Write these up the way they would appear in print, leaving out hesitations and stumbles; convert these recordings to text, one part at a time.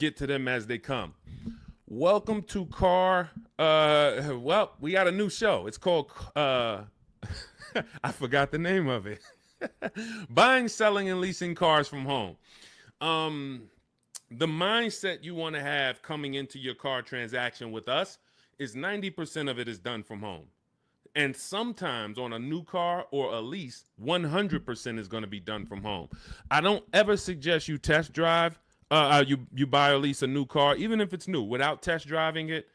get to them as they come. Welcome to well, we got a new show. It's called I forgot the name of it. Buying, selling, and leasing cars from home. The mindset you want to have coming into your car transaction with us is 90% of it is done from home. And sometimes on a new car or a lease, 100% is going to be done from home. I don't ever suggest you test drive, you buy or lease a new car, even if it's new, without test driving it.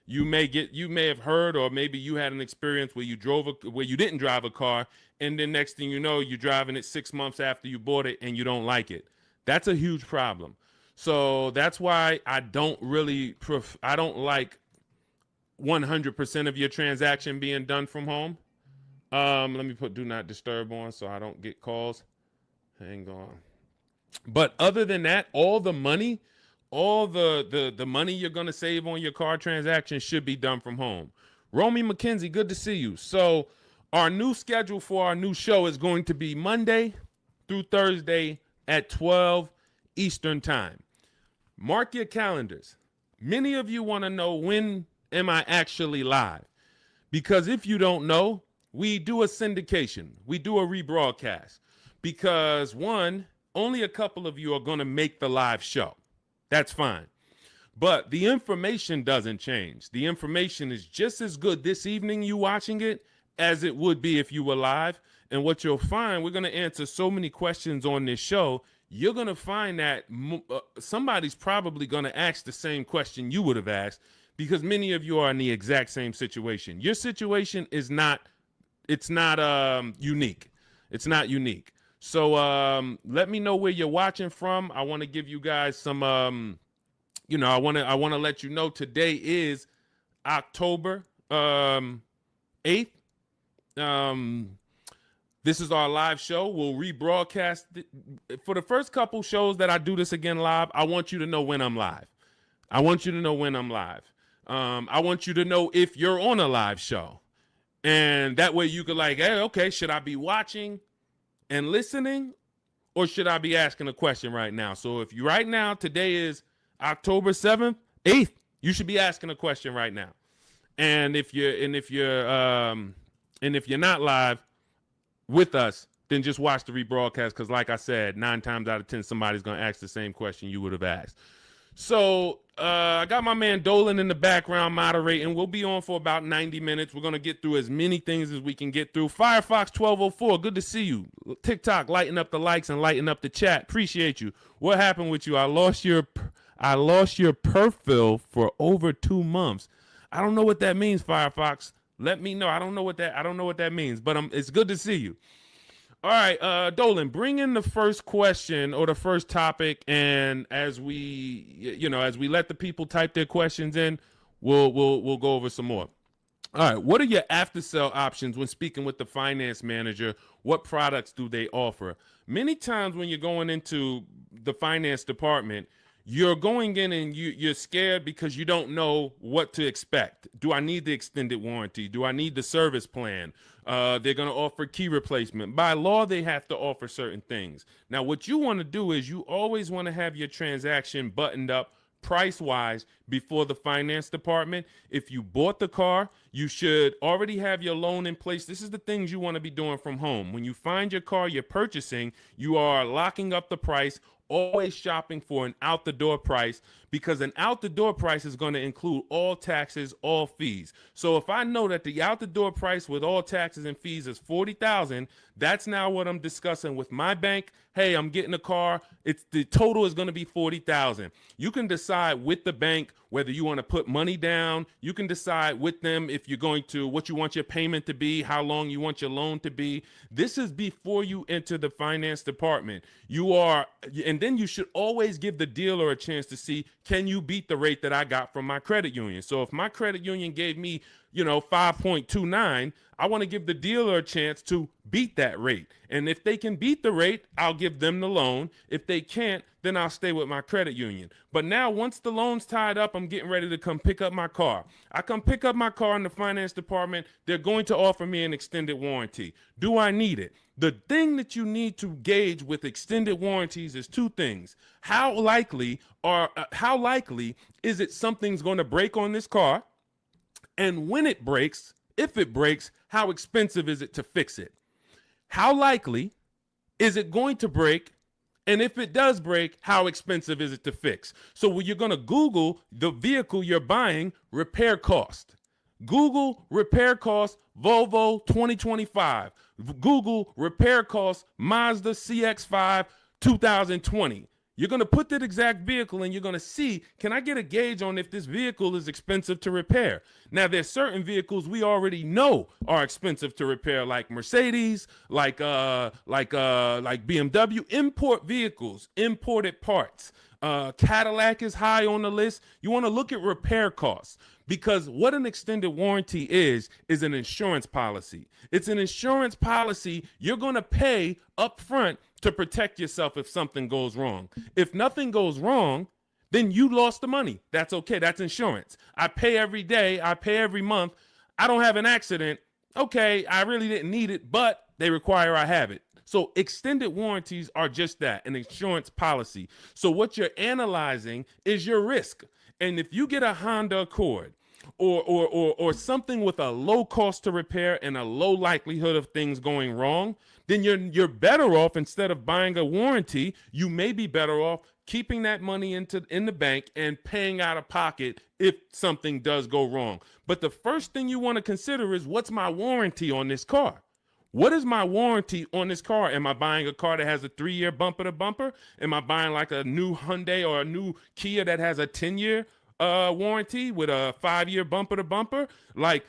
You may have heard, or maybe you had an experience where you didn't drive a car, and then next thing you know, you're driving it 6 months after you bought it and you don't like it. That's a huge problem. So that's why I don't like 100% of your transaction being done from home. Let me put do not disturb on so I don't get calls. Hang on. But other than that, all the money you're going to save on your car transaction should be done from home. Romy McKenzie, good to see you. So our new schedule for our new show is going to be Monday through Thursday at 12 Eastern time. Mark your calendars. Many of you want to know, when am I actually live? Because if you don't know, we do a syndication. We do a rebroadcast. Because one, only a couple of you are going to make the live show. That's fine. But the information doesn't change. The information is just as good this evening you watching it as it would be if you were live. And what you'll find, we're going to answer so many questions on this show, you're going to find that somebody's probably going to ask the same question you would have asked, because many of you are in the exact same situation. Your situation is not unique. It's not unique. So let me know where you're watching from. I want to give you guys some, I want to let you know today is October 8th. This is our live show. We'll rebroadcast it. For the first couple shows that I do this again live, I want you to know when I'm live. I want you to know when I'm live. I want you to know if you're on a live show. And that way you could like, hey, okay, should I be watching and listening, or should I be asking a question right now? So if you right now, today is October 7th, 8th, you should be asking a question right now. And if you're not live with us, then just watch the rebroadcast, because like I said, 9 times out of 10, somebody's going to ask the same question you would have asked. So I got my man Dolan in the background moderating. We'll be on for about 90 minutes. We're going to get through as many things as we can get through. Firefox 1204, good to see you. TikTok, lighten up the likes and lighten up the chat. Appreciate you. What happened with you? I lost your perfil for over 2 months. I don't know what that means, Firefox. Let me know. I don't know what that means, but it's good to see you. All right, Dolan, bring in the first question or the first topic, and as we let the people type their questions in, we'll go over some more. All right, what are your after sale options when speaking with the finance manager? What products do they offer? Many times when you're going into the finance department, you're going in and you're scared because you don't know what to expect. Do I need the extended warranty? Do I need the service plan? They're going to offer key replacement. By law, they have to offer certain things. Now, what you want to do is you always want to have your transaction buttoned up price-wise before the finance department. If you bought the car, you should already have your loan in place. This is the things you want to be doing from home. When you find your car you're purchasing, you are locking up the price, always shopping for an out-the-door price, because an out-the-door price is going to include all taxes, all fees. So if I know that the out-the-door price with all taxes and fees is $40,000, that's now what I'm discussing with my bank. Hey, I'm getting a car. The total is going to be $40,000. You can decide with the bank whether you want to put money down. You can decide with them if you're going to, what you want your payment to be, how long you want your loan to be. This is before you enter the finance department. And then you should always give the dealer a chance to see, can you beat the rate that I got from my credit union? So if my credit union gave me 5.29, I want to give the dealer a chance to beat that rate. And if they can beat the rate, I'll give them the loan. If they can't, then I'll stay with my credit union. But now once the loan's tied up, I'm getting ready to come pick up my car. I come pick up my car in the finance department. They're going to offer me an extended warranty. Do I need it? The thing that you need to gauge with extended warranties is two things. How likely is it something's going to break on this car? And when it breaks, if it breaks, how expensive is it to fix it? How likely is it going to break? And if it does break, how expensive is it to fix? So when you're going to Google the vehicle you're buying, repair cost. Google repair cost Volvo 2025. Google repair cost Mazda CX-5 2020. You're going to put that exact vehicle and you're going to see, can I get a gauge on if this vehicle is expensive to repair? Now, there's certain vehicles we already know are expensive to repair, like Mercedes, like BMW, import vehicles, imported parts. Cadillac is high on the list. You want to look at repair costs, because what an extended warranty is an insurance policy. It's an insurance policy you're going to pay up front to protect yourself if something goes wrong. If nothing goes wrong, then you lost the money. That's okay. That's insurance. I pay every day. I pay every month. I don't have an accident. Okay, I really didn't need it, but they require I have it. So extended warranties are just that, an insurance policy. So what you're analyzing is your risk. And if you get a Honda Accord or something with a low cost to repair and a low likelihood of things going wrong, then you're better off, instead of buying a warranty, you may be better off keeping that money in the bank and paying out of pocket if something does go wrong. But the first thing you want to consider is, what's my warranty on this car? What is my warranty on this car? Am I buying a car that has a 3-year bumper to bumper? Am I buying like a new Hyundai or a new Kia that has a 10-year warranty with a 5-year bumper to bumper? Like,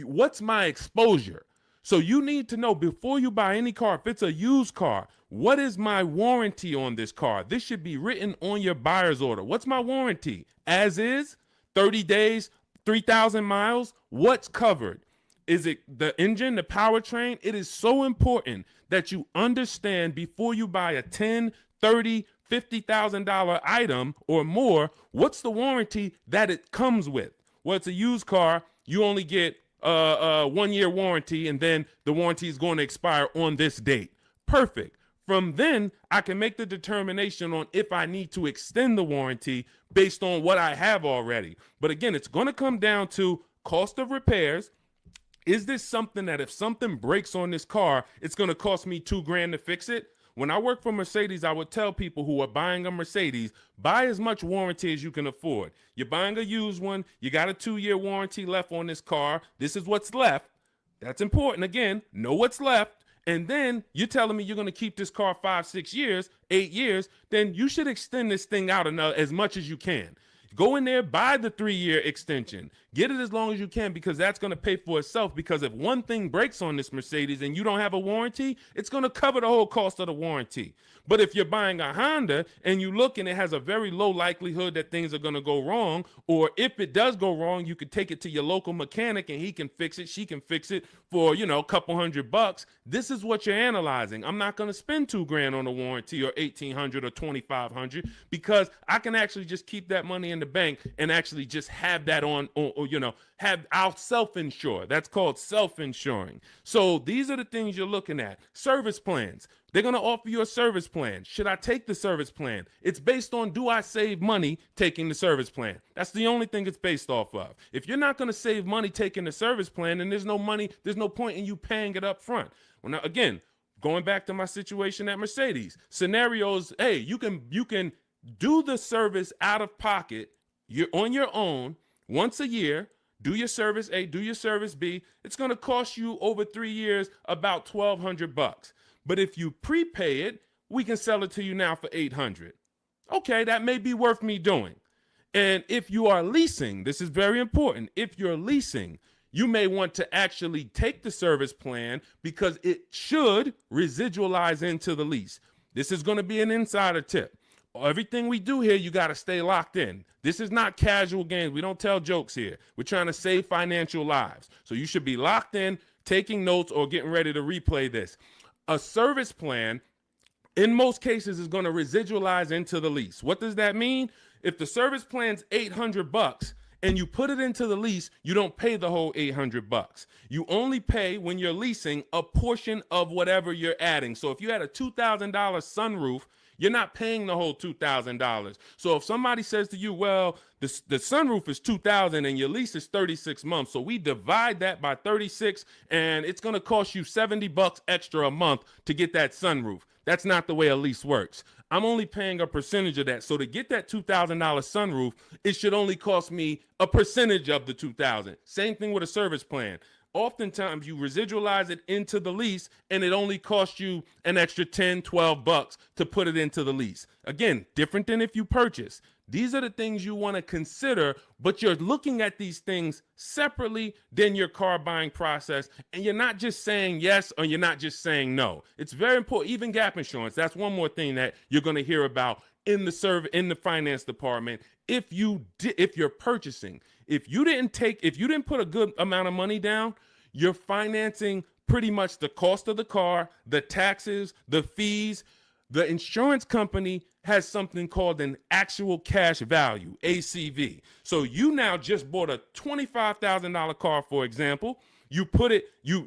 what's my exposure? So you need to know before you buy any car, if it's a used car, what is my warranty on this car? This should be written on your buyer's order. What's my warranty? As is, 30 days, 3,000 miles, what's covered? Is it the engine, the powertrain? It is so important that you understand before you buy a $10, $30, $50,000 item or more, what's the warranty that it comes with? Well, it's a used car. You only get a 1-year warranty, and then the warranty is going to expire on this date. Perfect. From then, I can make the determination on if I need to extend the warranty based on what I have already. But again, it's going to come down to cost of repairs. Is this something that if something breaks on this car, it's going to cost me $2,000 to fix it? When I work for Mercedes, I would tell people who are buying a Mercedes, buy as much warranty as you can afford. You're buying a used one. You got a 2-year warranty left on this car. This is what's left. That's important. Again, know what's left. And then you're telling me you're going to keep this car 5, 6 years, 8 years. Then you should extend this thing out as much as you can. Go in there, buy the 3-year extension. Get it as long as you can, because that's going to pay for itself. Because if one thing breaks on this Mercedes and you don't have a warranty, it's going to cover the whole cost of the warranty. But if you're buying a Honda and you look and it has a very low likelihood that things are going to go wrong, or if it does go wrong, you could take it to your local mechanic and he can fix it, she can fix it for, a couple $100. This is what you're analyzing. I'm not going to spend $2,000 on a warranty or $1,800 or $2,500, because I can actually just keep that money in the bank and actually just have that I'll self-insure. That's called self-insuring. So these are the things you're looking at. Service plans. They're going to offer you a service plan. Should I take the service plan? It's based on, do I save money taking the service plan? That's the only thing it's based off of. If you're not going to save money taking the service plan, then there's no point in you paying it up front. Well, now, again, going back to my situation at Mercedes, scenarios, hey, you can do the service out of pocket. You're on your own once a year. Do your service A, do your service B. It's going to cost you over 3 years about $1,200. But if you prepay it, we can sell it to you now for $800. Okay, that may be worth me doing. And if you are leasing, this is very important. If you're leasing, you may want to actually take the service plan, because it should residualize into the lease. This is going to be an insider tip. Everything we do here, you got to stay locked in. This is not casual games. We don't tell jokes here. We're trying to save financial lives. So you should be locked in, taking notes, or getting ready to replay this. A service plan, in most cases, is going to residualize into the lease. What does that mean? If the service plan's $800 and you put it into the lease, you don't pay the whole $800. You only pay, when you're leasing, a portion of whatever you're adding. So if you had a $2,000 sunroof, you're not paying the whole $2,000. So if somebody says to you, well, the sunroof is $2,000 and your lease is 36 months, so we divide that by 36 and it's going to cost you $70 extra a month to get that sunroof. That's not the way a lease works. I'm only paying a percentage of that. So to get that $2,000 sunroof, it should only cost me a percentage of the $2,000. Same thing with a service plan. Oftentimes you residualize it into the lease and it only costs you an extra 10, 12 bucks to put it into the lease. Again, different than if you purchase. These are the things you want to consider, but you're looking at these things separately than your car buying process. And you're not just saying yes or you're not just saying no. It's very important. Even gap insurance. That's one more thing that you're going to hear about in the finance department. If you're purchasing, if you didn't put a good amount of money down, you're financing pretty much the cost of the car, the taxes, the fees. The insurance company has something called an actual cash value, ACV. So you now just bought a $25,000 car, for example. You put it, your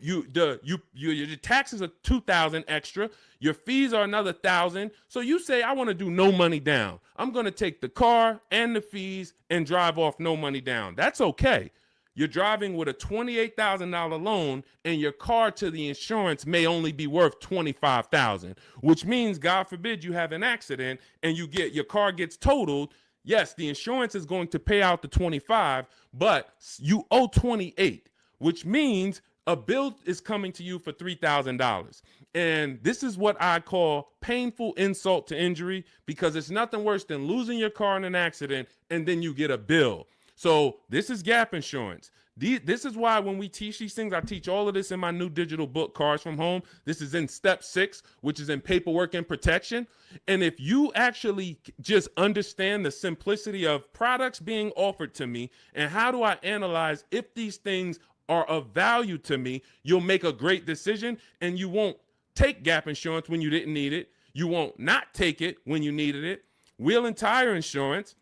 taxes are $2,000 extra. Your fees are another $1,000. So you say, I want to do no money down. I'm going to take the car and the fees and drive off no money down. That's okay. You're driving with a $28,000 loan and your car to the insurance may only be worth $25,000, which means, God forbid, you have an accident and your car gets totaled. Yes, the insurance is going to pay out the 25, but you owe 28, which means a bill is coming to you for $3,000. And this is what I call painful insult to injury, because it's nothing worse than losing your car in an accident and then you get a bill. So this is gap insurance. This is why when we teach these things, I teach all of this in my new digital book, Cars from Home. This is in step 6, which is in paperwork and protection. And if you actually just understand the simplicity of products being offered to me and how do I analyze if these things are of value to me, you'll make a great decision, and you won't take gap insurance when you didn't need it. You won't not take it when you needed it. Wheel and tire insurance.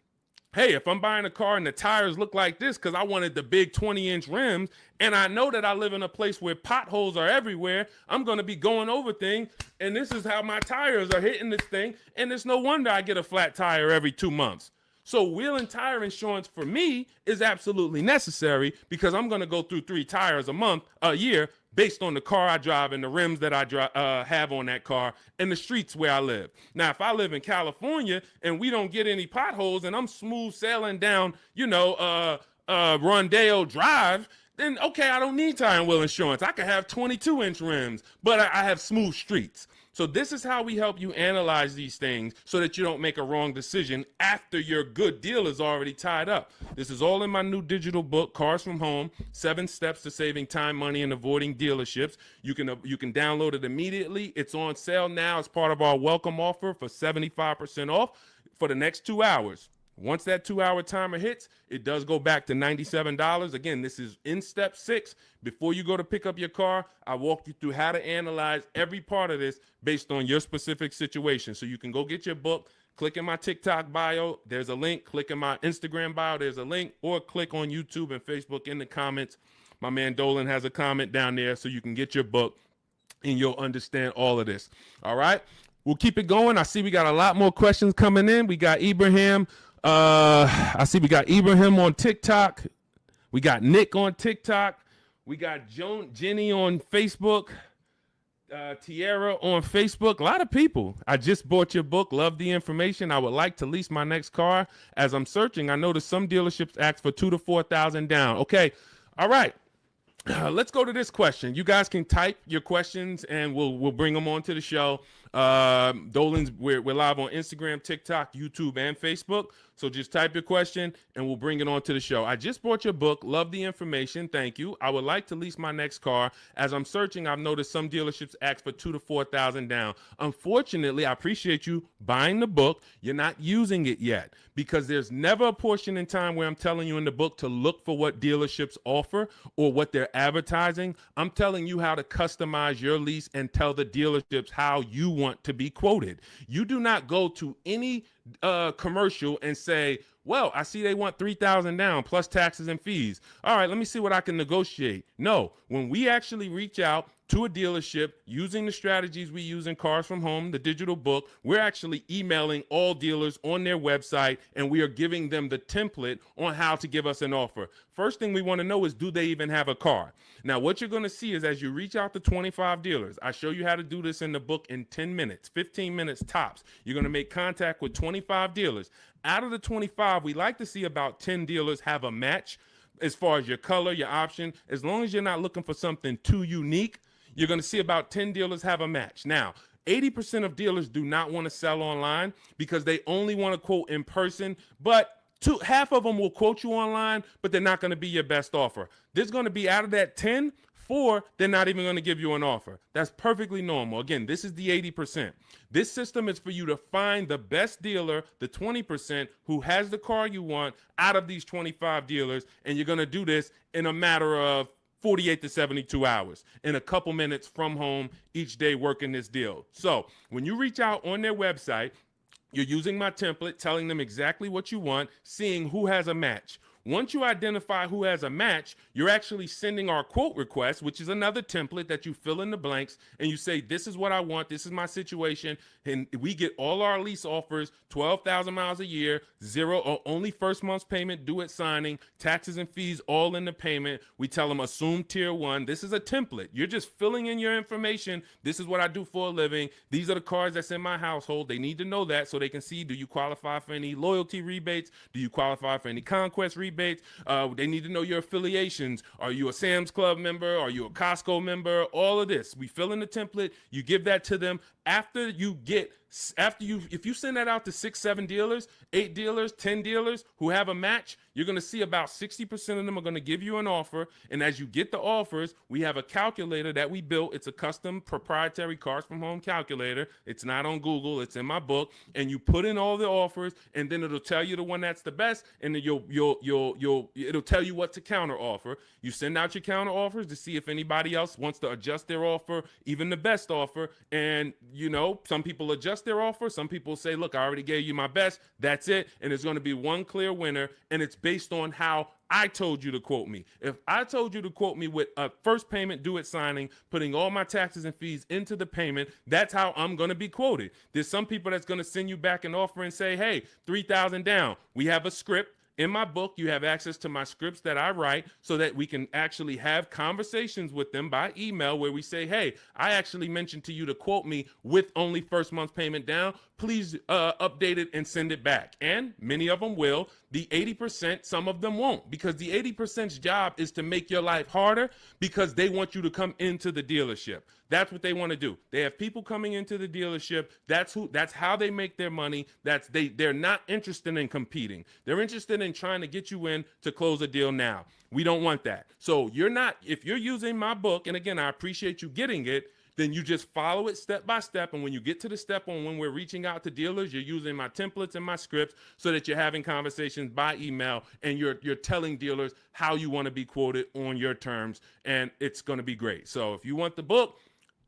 Hey, if I'm buying a car and the tires look like this because I wanted the big 20-inch rims, and I know that I live in a place where potholes are everywhere, I'm going to be going over things, and this is how my tires are hitting this thing, and it's no wonder I get a flat tire every 2 months. So wheel and tire insurance for me is absolutely necessary, because I'm going to go through 3 tires a year, based on the car I drive and the rims that I have on that car and the streets where I live. Now, if I live in California and we don't get any potholes and I'm smooth sailing down, Rondeo Drive, then okay, I don't need tire and wheel insurance. I could have 22-inch rims, but I have smooth streets. So this is how we help you analyze these things so that you don't make a wrong decision after your good deal is already tied up. This is all in my new digital book, Cars from Home, 7 Steps to Saving Time, Money, and Avoiding Dealerships. You can download it immediately. It's on sale now as part of our welcome offer for 75% off for the next 2 hours. Once that 2-hour timer hits, it does go back to $97. Again, this is in step 6. Before you go to pick up your car, I walk you through how to analyze every part of this based on your specific situation. So you can go get your book, click in my TikTok bio, there's a link, click in my Instagram bio, there's a link, or click on YouTube and Facebook in the comments. My man Dolan has a comment down there so you can get your book and you'll understand all of this. All right, we'll keep it going. I see we got a lot more questions coming in. We got Ibrahim. I see we got Ibrahim on TikTok. We got Nick on TikTok. We got Jenny on Facebook. Tierra on Facebook. A lot of people. I just bought your book. Love the information. I would like to lease my next car. As I'm searching, I noticed some dealerships ask for $2,000 to $4,000 down. Okay. All right. Let's go to this question. You guys can type your questions and we'll bring them onto the show. Dolan's, we're live on Instagram, TikTok, YouTube, and Facebook. So just type your question and we'll bring it on to the show. I just bought your book. Love the information. Thank you. I would like to lease my next car. As I'm searching, I've noticed some dealerships ask for $2,000 to $4,000 down. Unfortunately, I appreciate you buying the book. You're not using it yet because there's never a portion in time where I'm telling you in the book to look for what dealerships offer or what they're advertising. I'm telling you how to customize your lease and tell the dealerships how you want to be quoted. You do not go to any commercial and say, well, I see they want $3,000 down plus taxes and fees. All right, let me see what I can negotiate. No, when we actually reach out to a dealership using the strategies we use in Cars from Home, the digital book, we're actually emailing all dealers on their website and we are giving them the template on how to give us an offer. First thing we want to know is, do they even have a car? Now, what you're going to see is as you reach out to 25 dealers, I show you how to do this in the book in 10 minutes, 15 minutes tops. You're going to make contact with 25 dealers. Out of the 25, we like to see about 10 dealers have a match as far as your color, your option. As long as you're not looking for something too unique, you're going to see about 10 dealers have a match. Now, 80% of dealers do not want to sell online because they only want to quote in person, but half of them will quote you online, but they're not going to be your best offer. There's going to be, out of that 10, 4, they're not even going to give you an offer. That's perfectly normal. Again, this is the 80%. This system is for you to find the best dealer, the 20% who has the car you want out of these 25 dealers, and you're going to do this in a matter of 48 to 72 hours in a couple minutes from home each day working this deal. So when you reach out on their website, you're using my template, telling them exactly what you want, seeing who has a match. Once you identify who has a match, you're actually sending our quote request, which is another template that you fill in the blanks, and you say, this is what I want, this is my situation, and we get all our lease offers, 12,000 miles a year, zero or only first month's payment due at signing, taxes and fees all in the payment. We tell them assume tier 1. This is a template. You're just filling in your information. This is what I do for a living. These are the cars that's in my household. They need to know that so they can see, do you qualify for any loyalty rebates? Do you qualify for any conquest rebates? They need to know your affiliations. Are you a Sam's Club member? Are you a Costco member? All of this. We fill in the template. You give that to them. If you send that out to 6, 7 dealers, 8 dealers, 10 dealers who have a match, you're going to see about 60% of them are going to give you an offer. And as you get the offers, we have a calculator that we built. It's a custom proprietary Cars from Home calculator. It's not on Google. It's in my book. And you put in all the offers, and then it'll tell you the one that's the best. And then it'll tell you what to counter offer. You send out your counter offers to see if anybody else wants to adjust their offer, even the best offer. And some people adjust their offer. Some people say, look, I already gave you my best. That's it. And there's going to be one clear winner. And it's based on how I told you to quote me. If I told you to quote me with a first payment due at signing, putting all my taxes and fees into the payment, that's how I'm going to be quoted. There's some people that's going to send you back an offer and say, hey, 3,000 down. We have a script. In my book, you have access to my scripts that I write so that we can actually have conversations with them by email where we say, hey, I actually mentioned to you to quote me with only first month's payment down. Please update it and send it back. And many of them will. The 80%, some of them won't, because the 80%'s job is to make your life harder because they want you to come into the dealership. That's what they want to do. They have people coming into the dealership. That's how they make their money. They're not interested in competing. They're interested in trying to get you in to close a deal now. We don't want that. So if you're using my book, and again, I appreciate you getting it, then you just follow it step by step. And when you get to the step on when we're reaching out to dealers, you're using my templates and my scripts so that you're having conversations by email and you're telling dealers how you want to be quoted on your terms. And it's going to be great. So if you want the book,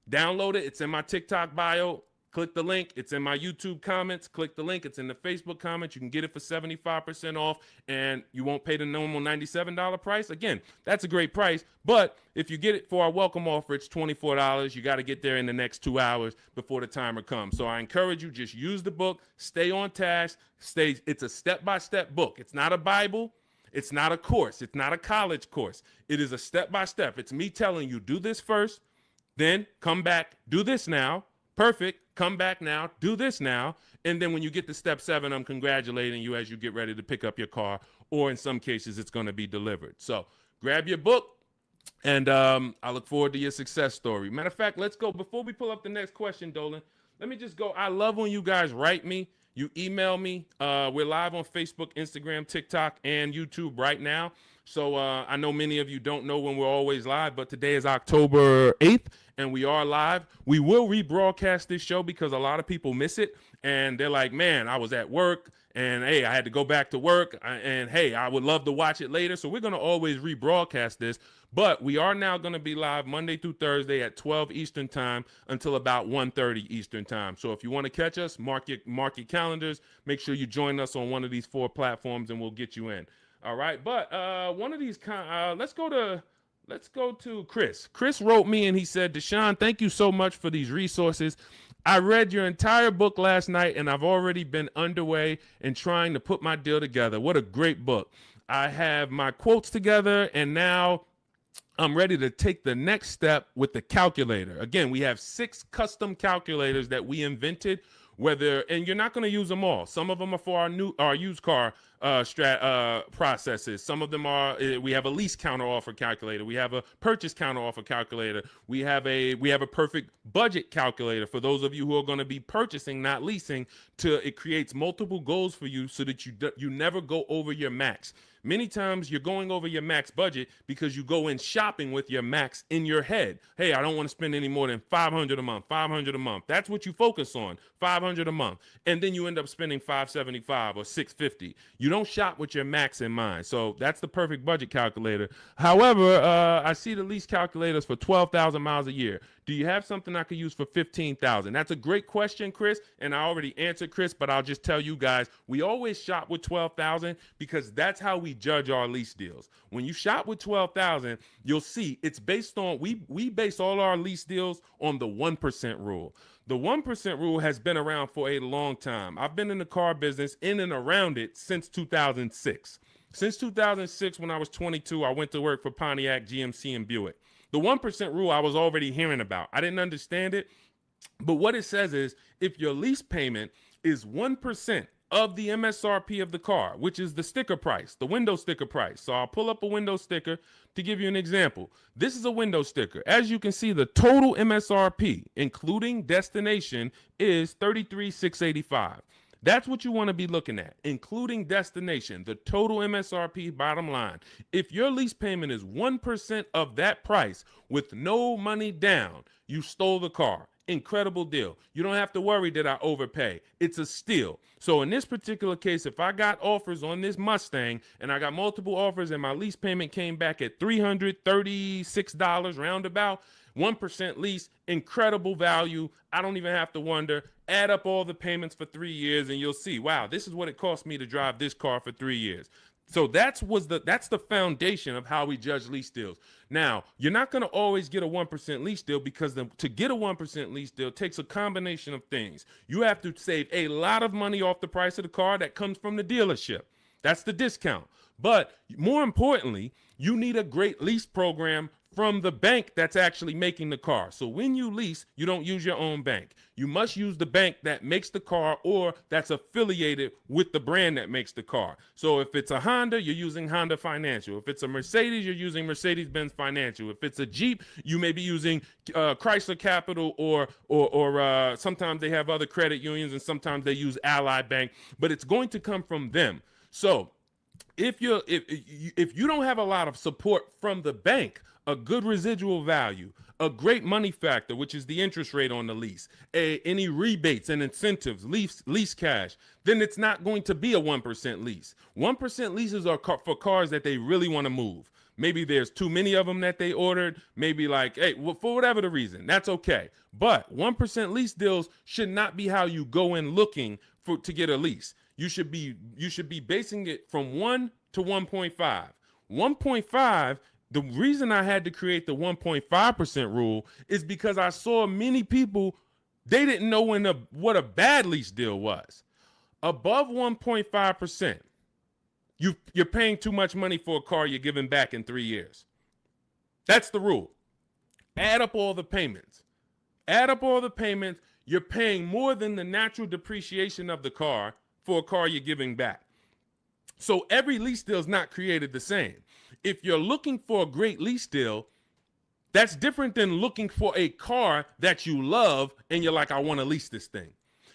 download it. It's in my TikTok bio. Click the link. It's in my YouTube comments. Click the link. It's in the Facebook comments. You can get it for 75% off, and you won't pay the normal $97 price. Again, that's a great price, but if you get it for our welcome offer, it's $24. You got to get there in the next 2 hours before the timer comes. So I encourage you, just use the book. Stay on task. It's a step-by-step book. It's not a Bible. It's not a course. It's not a college course. It is a step-by-step. It's me telling you, do this first, then come back, do this now. Perfect. Come back now. Do this now. And then when you get to step 7, I'm congratulating you as you get ready to pick up your car, or in some cases, it's going to be delivered. So grab your book, and I look forward to your success story. Matter of fact, let's go. Before we pull up the next question, Dolan, let me just go. I love when you guys write me. You email me. We're live on Facebook, Instagram, TikTok, and YouTube right now. So I know many of you don't know when we're always live, but today is October 8th, and we are live. We will rebroadcast this show because a lot of people miss it, and they're like, man, I was at work, and hey, I had to go back to work, and hey, I would love to watch it later. So we're going to always rebroadcast this. But we are now going to be live Monday through Thursday at 12 Eastern time until about 1:30 Eastern time. So if you want to catch us, mark your calendars. Make sure you join us on one of these 4 platforms, and we'll get you in. All right. But one of these, let's go to Chris. Chris wrote me and he said, Deshone, thank you so much for these resources. I read your entire book last night, and I've already been underway in trying to put my deal together. What a great book. I have my quotes together, and now I'm ready to take the next step with the calculator. Again, we have 6 custom calculators that we invented, and you're not going to use them all. Some of them are for our used car processes. Some of them are, we have a lease counter offer calculator. We have a purchase counter offer calculator. We have a perfect budget calculator for those of you who are going to be purchasing, not leasing. It creates multiple goals for you so that you never go over your max. Many times you're going over your max budget because you go in shopping with your max in your head. Hey, I don't want to spend any more than $500 a month, $500 a month. That's what you focus on, $500 a month. And then you end up spending $575 or $650. You don't shop with your max in mind. So that's the perfect budget calculator. However, I see the lease calculators for 12,000 miles a year. Do you have something I could use for 15,000? That's a great question, Chris, and I already answered Chris, but I'll just tell you guys, we always shop with 12,000 because that's how we judge our lease deals. When you shop with 12,000, you'll see it's based on, we base all our lease deals on the 1% rule. The 1% rule has been around for a long time. I've been in the car business in and around it since 2006. Since 2006, when I was 22, I went to work for Pontiac, GMC, and Buick. The 1% rule I was already hearing about. I didn't understand it, but what it says is if your lease payment is 1% of the MSRP of the car, which is the sticker price, the window sticker price. So I'll pull up a window sticker to give you an example. This is a window sticker. As you can see, the total MSRP, including destination, is $33,685. That's what you want to be looking at, including destination, the total MSRP bottom line. If your lease payment is 1% of that price with no money down, you stole the car. Incredible deal. You don't have to worry that I overpay. It's a steal. So in this particular case, if I got offers on this Mustang and I got multiple offers and my lease payment came back at $336 roundabout, 1% lease, incredible value. I don't even have to wonder. Add up all the payments for 3 years and you'll see, wow, this is what it cost me to drive this car for 3 years. So that's the foundation of how we judge lease deals. Now, you're not going to always get a 1% lease deal because to get a 1% lease deal takes a combination of things. You have to save a lot of money off the price of the car that comes from the dealership. That's the discount. But more importantly, you need a great lease program from the bank that's actually making the car. So when you lease, you don't use your own bank. You must use the bank that makes the car or that's affiliated with the brand that makes the car. So if it's a Honda, you're using Honda Financial. If it's a Mercedes, you're using Mercedes-Benz Financial. If it's a Jeep, you may be using Chrysler Capital or sometimes they have other credit unions and sometimes they use Ally Bank, but it's going to come from them. So if you don't have a lot of support from the bank, a good residual value, a great money factor, which is the interest rate on the lease, any rebates and incentives, lease cash, then it's not going to be a 1% lease. 1% leases are for cars that they really want to move. Maybe there's too many of them that they ordered. Maybe like, hey, well, for whatever the reason, that's okay. But 1% lease deals should not be how you go in looking to get a lease. You should be basing it from 1 to 1.5. 1.5. The reason I had to create the 1.5% rule is because I saw many people, they didn't know what a bad lease deal was. Above 1.5%, you're paying too much money for a car you're giving back in 3 years. That's the rule. Add up all the payments. You're paying more than the natural depreciation of the car for a car you're giving back. So every lease deal is not created the same. If you're looking for a great lease deal, That's different than looking for a car that you love and you're like, I want to lease this thing.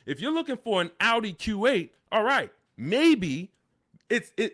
If you're looking for an Audi Q8, all right, maybe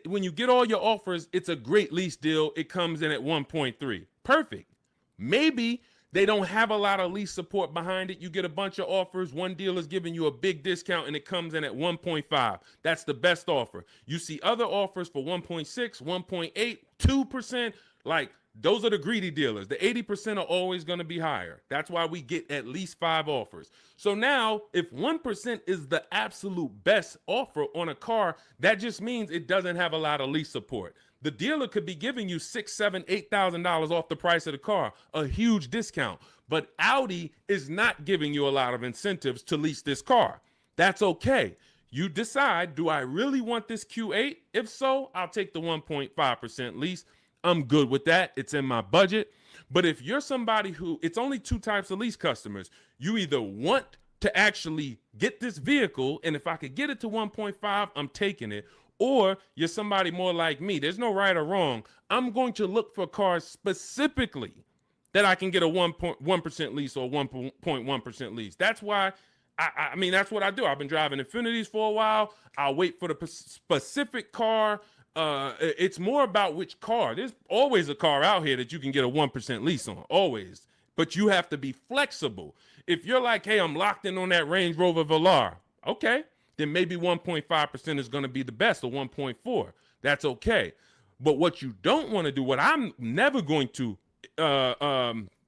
when you get all your offers, it's a great lease deal. It comes in at 1.3. Perfect. Maybe they don't have a lot of lease support behind it. You get a bunch of offers. One deal is giving you a big discount and it comes in at 1.5. That's the best offer. You see other offers for 1.6, 1.8, 2%. Like, those are the greedy dealers. The 80% are always going to be higher. That's why we get at least 5 offers. So now, if 1% is the absolute best offer on a car, that just means it doesn't have a lot of lease support. The dealer could be giving you $6,000, $7,000, $8,000 off the price of the car, a huge discount. But Audi is not giving you a lot of incentives to lease this car. That's okay. You decide, do I really want this Q8? If so, I'll take the 1.5% lease. I'm good with that. It's in my budget. But if you're somebody who, it's only 2 types of lease customers. You either want to actually get this vehicle, and if I could get it to 1.5, I'm taking it. Or you're somebody more like me. There's no right or wrong. I'm going to look for cars specifically that I can get a 1% lease or 1.1% lease. That's why, I mean, that's what I do. I've been driving Infinities for a while. I'll wait for the specific car. It's more about which car. There's always a car out here that you can get a 1% lease on, always. But you have to be flexible. If you're like, hey, I'm locked in on that Range Rover Velar, okay, then maybe 1.5% is going to be the best, or 1.4. That's okay. But what you don't want to do, what I'm never going to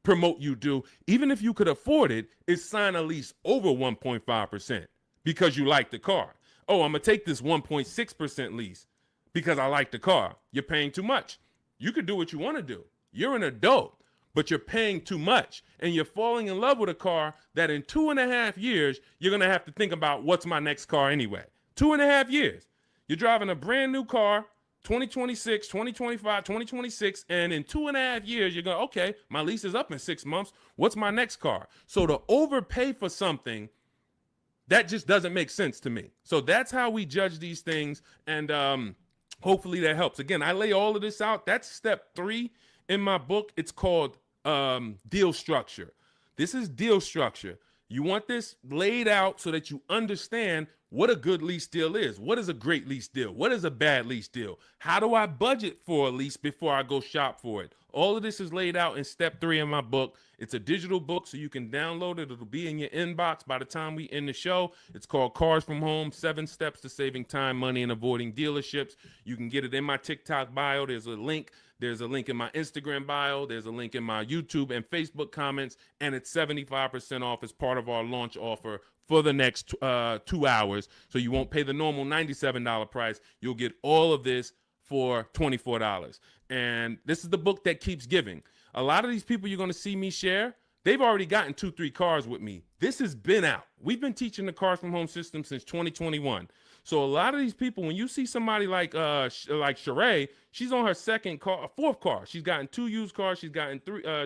promote you do, even if you could afford it, is sign a lease over 1.5% because you like the car. Oh, I'm going to take this 1.6% lease because I like the car. You're paying too much. You could do what you want to do. You're an adult, but you're paying too much. And you're falling in love with a car that in 2.5 years, you're going to have to think about, what's my next car anyway? 2.5 years. You're driving a brand new car, 2026, 2025, 2026, and in 2.5 years, you're going, okay, my lease is up in 6 months. What's my next car? So to overpay for something, that just doesn't make sense to me. So that's how we judge these things. And hopefully that helps. Again, I lay all of this out. That's step 3 in my book. It's called deal structure. This is deal structure. You want this laid out so that you understand what a good lease deal is. What is a great lease deal? What is a bad lease deal? How do I budget for a lease before I go shop for it? All of this is laid out in step 3 in my book. It's a digital book, so you can download it. It'll be in your inbox by the time we end the show. It's called Cars from Home, 7 Steps to Saving Time, Money, and Avoiding Dealerships. You can get it in my TikTok bio. There's a link. There's a link in my Instagram bio. There's a link in my YouTube and Facebook comments. And it's 75% off as part of our launch offer for the next 2 hours. So you won't pay the normal $97 price. You'll get all of this for $24. And this is the book that keeps giving. A lot of these people you're going to see me share, they've already gotten 2-3 cars with me. This has been out. We've been teaching the Cars from Home system since 2021. So a lot of these people, when you see somebody like Sheree, she's on her 4th car. She's gotten 2 used cars. She's gotten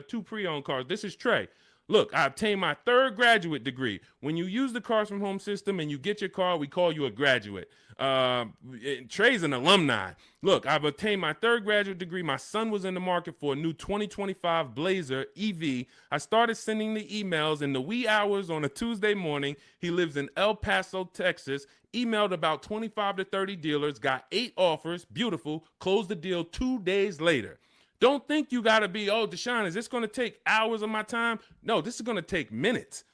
2 pre-owned cars. This is Trey. Look, I obtained my 3rd graduate degree. When you use the Cars from Home system and you get your car, we call you a graduate. Trey's an alumni. Look, I've obtained my 3rd graduate degree. My son was in the market for a new 2025 Blazer EV. I started sending the emails in the wee hours on a Tuesday morning. He lives in El Paso, Texas. Emailed about 25 to 30 dealers, got 8 offers. Beautiful. Closed the deal 2 days later. Don't think you got to be, oh, Deshone, is this going to take hours of my time? No, this is going to take minutes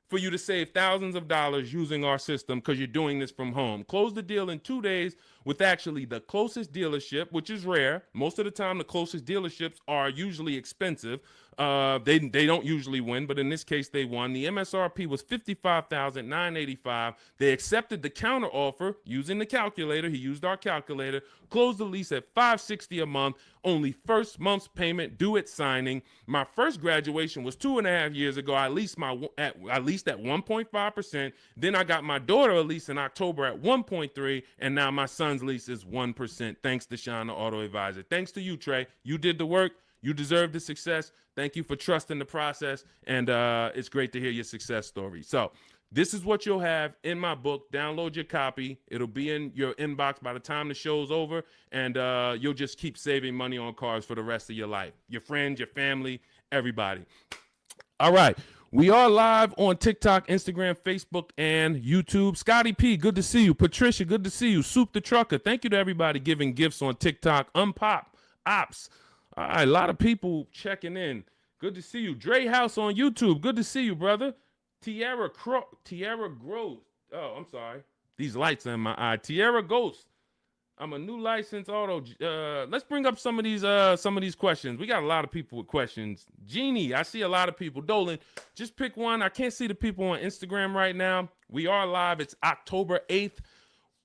for you to save thousands of dollars using our system because you're doing this from home. Close the deal in 2 days with actually the closest dealership, which is rare. Most of the time, the closest dealerships are usually expensive. They don't usually win, but in this case, they won. The MSRP was $55,985. They accepted the counter offer using the calculator. He used our calculator. Closed the lease at $560 a month. Only first month's payment due at signing. My first graduation was 2.5 years ago. I leased at 1.5%. Then I got my daughter a lease in October at 1.3%, and now my son's lease is 1%. Thanks, Deshone the Auto Advisor. Thanks to you, Trey. You did the work. You deserve the success. Thank you for trusting the process, and it's great to hear your success story. So This is what you'll have in my book. Download your copy. It'll be in your inbox by the time the show's over, and you'll just keep saving money on cars for the rest of your life. Your friends, your family, everybody. All right. We are live on TikTok, Instagram, Facebook, and YouTube. Scotty P, good to see you. Patricia, good to see you. Soup the Trucker, thank you to everybody giving gifts on TikTok. Unpop, Ops. All right, a lot of people checking in. Good to see you. Dre House on YouTube, good to see you, brother. Tierra Gross. Oh, I'm sorry. These lights are in my eye. Tierra Ghost. I'm a new licensed auto. Let's bring up some of these questions. We got a lot of people with questions. Jeannie, I see a lot of people. Dolan, just pick one. I can't see the people on Instagram right now. We are live. It's October 8th.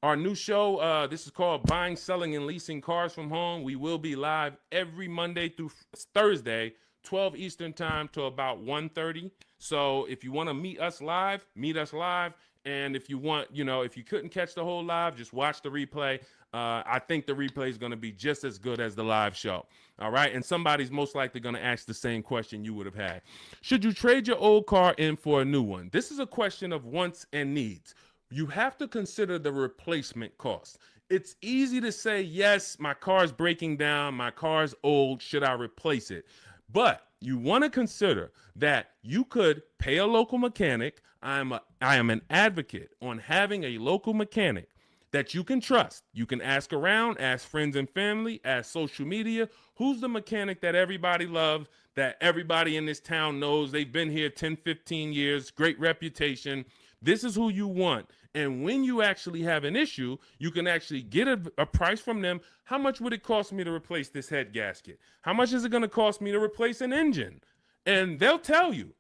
Our new show, this is called Buying, Selling, and Leasing Cars from Home. We will be live every Monday through Thursday, 12 Eastern time to about 1:30. So if you want to meet us live, meet us live. And if you want, if you couldn't catch the whole live, just watch the replay. I think the replay is going to be just as good as the live show. All right. And somebody's most likely going to ask the same question you would have had. Should you trade your old car in for a new one? This is a question of wants and needs. You have to consider the replacement cost. It's easy to say, yes, my car's breaking down. My car's old. Should I replace it? But you want to consider that you could pay a local mechanic. I am an advocate on having a local mechanic that you can trust. You can ask around, ask friends and family, ask social media. Who's the mechanic that everybody loves, that everybody in this town knows? They've been here 10, 15 years, great reputation. This is who you want. And when you actually have an issue, you can actually get a price from them. How much would it cost me to replace this head gasket? How much is it going to cost me to replace an engine? And they'll tell you.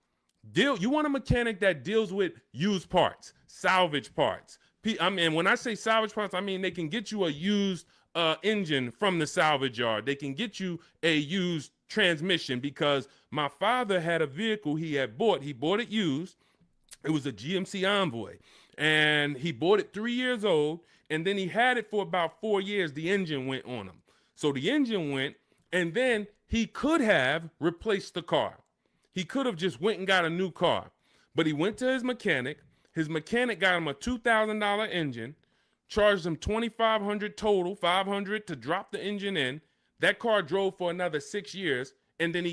You want a mechanic that deals with used parts, salvage parts. I mean, when I say salvage parts, I mean they can get you a used engine from the salvage yard. They can get you a used transmission, because my father had a vehicle he had bought. He bought it used. It was a GMC Envoy, and he bought it 3 years old, and then he had it for about 4 years. The engine went on him. So the engine went, and then he could have replaced the car. He could have just went and got a new car, but he went to his mechanic. His mechanic got him a $2,000 engine, charged him $2,500 total, $500 to drop the engine in. That car drove for another 6 years, and then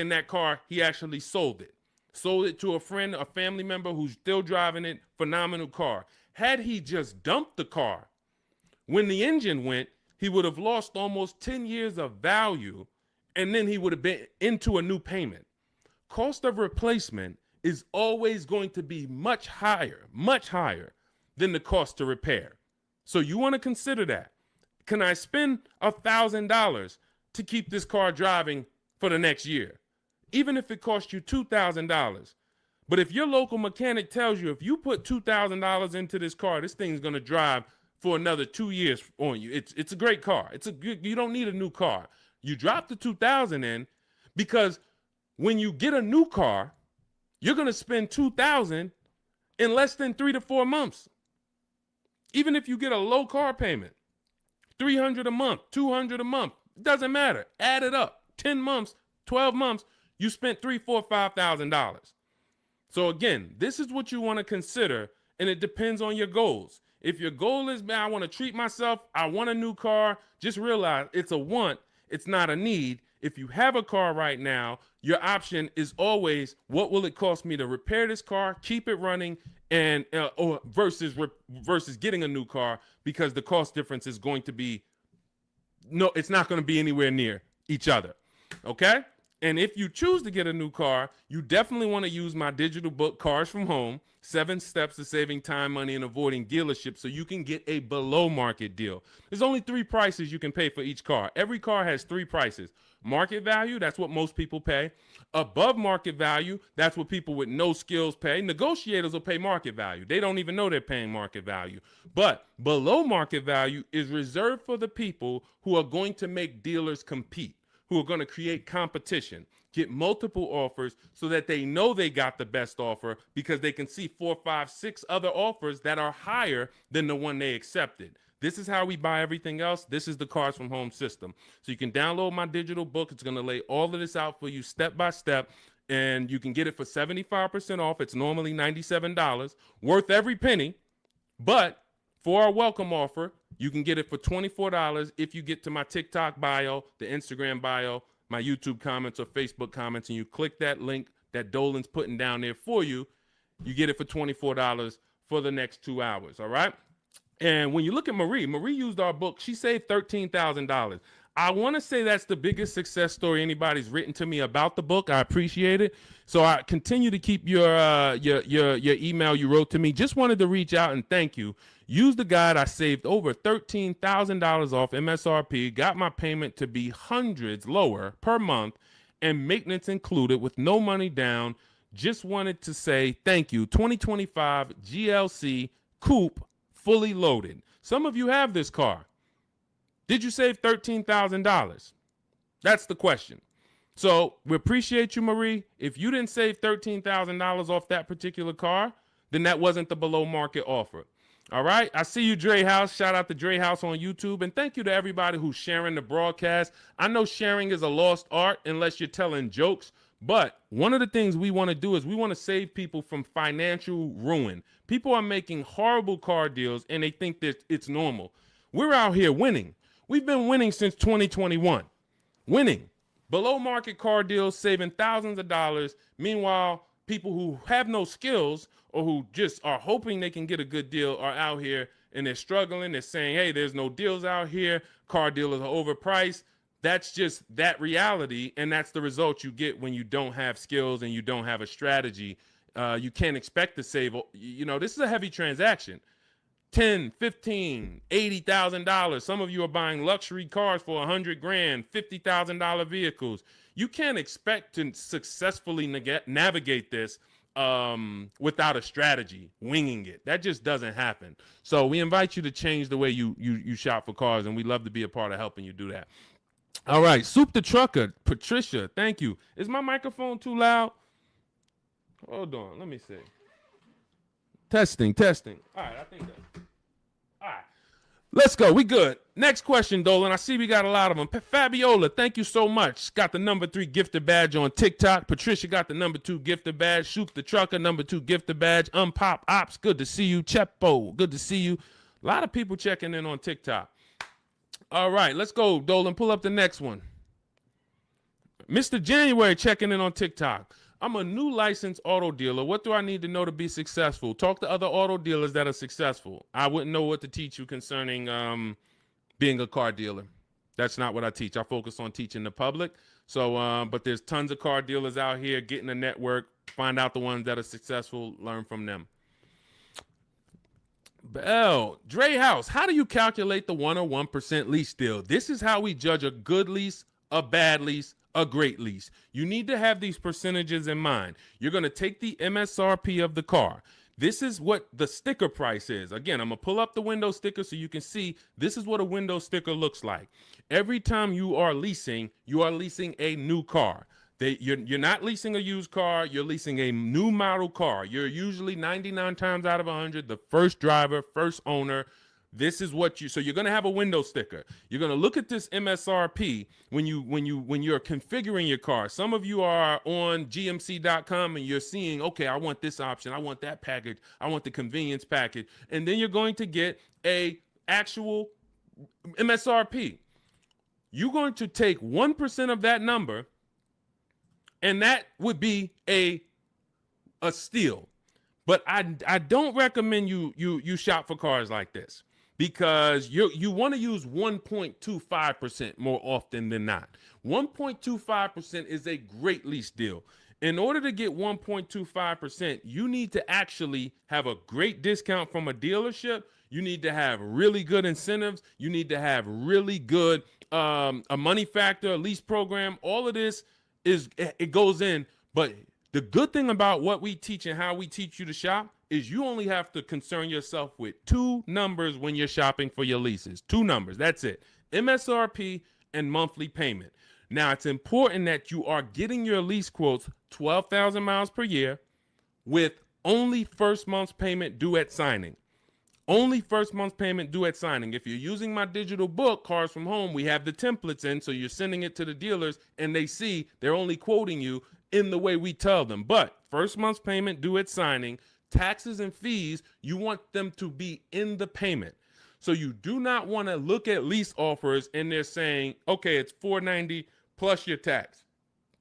that car, he actually sold it. Sold it to a friend, a family member who's still driving it. Phenomenal car. Had he just dumped the car when the engine went, he would have lost almost 10 years of value, and then he would have been into a new payment. Cost of replacement is always going to be much higher than the cost to repair. So you want to consider that. Can I spend $1,000 to keep this car driving for the next year? Even if it costs you $2,000. But if your local mechanic tells you, if you put $2,000 into this car, this thing's going to drive for another 2 years on you. It's a great car. You don't need a new car. You drop the $2,000 in, because when you get a new car, you're going to spend $2,000 in less than 3 to 4 months. Even if you get a low car payment, $300 a month, $200 a month, it doesn't matter. Add it up. 10 months, 12 months, you spent $3,000, $4,000, $5,000. So again, this is what you want to consider, and it depends on your goals. If your goal is, man, I want to treat myself, I want a new car, just realize it's a want, it's not a need. If you have a car right now, your option is always, what will it cost me to repair this car, keep it running, and versus getting a new car, because the cost difference is going to be, it's not going to be anywhere near each other. Okay? And if you choose to get a new car, you definitely want to use my digital book, Cars from Home, 7 Steps to Saving Time, Money, and Avoiding Dealerships, so you can get a below market deal. There's only 3 prices you can pay for each car. Every car has 3 prices. Market value, that's what most people pay. Above market value, that's what people with no skills pay. Negotiators will pay market value. They don't even know they're paying market value. But below market value is reserved for the people who are going to make dealers compete, who are going to create competition, get multiple offers so that they know they got the best offer, because they can see 4, 5, 6 other offers that are higher than the one they accepted. This is how we buy everything else. This is the Cars from Home system. So you can download my digital book. It's going to lay all of this out for you step by step. and you can get it for 75% off. It's normally $97, worth every penny. But for our welcome offer, you can get it for $24 if you get to my TikTok bio, the Instagram bio, my YouTube comments or Facebook comments, and you click that link that Dolan's putting down there for you. You get it for $24 for the next 2 hours, all right? And when you look at Marie used our book. She saved $13,000. I want to say that's the biggest success story anybody's written to me about the book. I appreciate it. So I continue to keep your email you wrote to me. Just wanted to reach out and thank you. Use the guide. I saved over $13,000 off MSRP, got my payment to be hundreds lower per month, and maintenance included with no money down. Just wanted to say thank you. 2025 GLC Coupe, fully loaded. Some of you have this car. Did you save $13,000? That's the question. So we appreciate you, Marie. If you didn't save $13,000 off that particular car, then that wasn't the below market offer. All right. I see you, Dre House. Shout out to Dre House on YouTube. And thank you to everybody who's sharing the broadcast. I know sharing is a lost art unless you're telling jokes. But one of the things we want to do is we want to save people from financial ruin. People are making horrible car deals and they think that it's normal. We're out here winning. We've been winning since 2021. Winning. Below market car deals, saving thousands of dollars. Meanwhile, people who have no skills or who just are hoping they can get a good deal are out here and they're struggling. They're saying, hey, there's no deals out here. Car dealers are overpriced. That's just that reality, and that's the result you get when you don't have skills and you don't have a strategy. You can't expect to save. You know, this is a heavy transaction. $10, $15, $80,000. Some of you are buying luxury cars for $100,000, $50,000 vehicles. You can't expect to successfully navigate this without a strategy, winging it. That just doesn't happen. So we invite you to change the way you shop for cars, and we'd love to be a part of helping you do that. All right, Soup the Trucker, Patricia, thank you. Is my microphone too loud? Hold on, let me see. Testing. All right, I think that. All right, let's go. We good. Next question, Dolan. I see we got a lot of them. Fabiola, thank you so much. Got the #3 gifted badge on TikTok. Patricia got the #2 gifted badge. Soup the Trucker, #2 gifted badge. Unpop Ops, good to see you. Chepo, good to see you. A lot of people checking in on TikTok. All right, let's go, Dolan. Pull up the next one. Mr. January checking in on TikTok. I'm a new licensed auto dealer. What do I need to know to be successful? Talk to other auto dealers that are successful. I wouldn't know what to teach you concerning being a car dealer. That's not what I teach. I focus on teaching the public. So, but there's tons of car dealers out here. Get in a network. Find out the ones that are successful. Learn from them. Bell, Dre House, how do you calculate the 1 or 1% lease deal? This is how we judge a good lease, a bad lease, a great lease. You need to have these percentages in mind. You're going to take the MSRP of the car. This is what the sticker price is. Again, I'm going to pull up the window sticker so you can see this is what a window sticker looks like. Every time you are leasing a new car. You're not leasing a used car. You're leasing a new model car. You're usually 99 times out of 100 the first driver, first owner. This is what so you're going to have a window sticker. You're going to look at this MSRP when you're configuring your car. Some of you are on gmc.com and you're seeing, okay, I want this option. I want that package. I want the convenience package. And then you're going to get a actual MSRP. You're going to take 1% of that number, and that would be a steal. But I don't recommend you shop for cars like this because you want to use 1.25% more often than not. 1.25% is a great lease deal. In order to get 1.25%, you need to actually have a great discount from a dealership. You need to have really good incentives. You need to have really good a money factor, a lease program. All of this it goes in, but the good thing about what we teach and how we teach you to shop is you only have to concern yourself with 2 numbers when you're shopping for your leases. 2 numbers, that's it. MSRP and monthly payment. Now, it's important that you are getting your lease quotes 12,000 miles per year with only first month's payment due at signing. Only first month's payment due at signing. If you're using my digital book, Cars from Home, we have the templates in, so you're sending it to the dealers, and they see they're only quoting you in the way we tell them. But first month's payment due at signing, taxes and fees, you want them to be in the payment. So you do not want to look at lease offers and they're saying, okay, it's $490 plus your tax.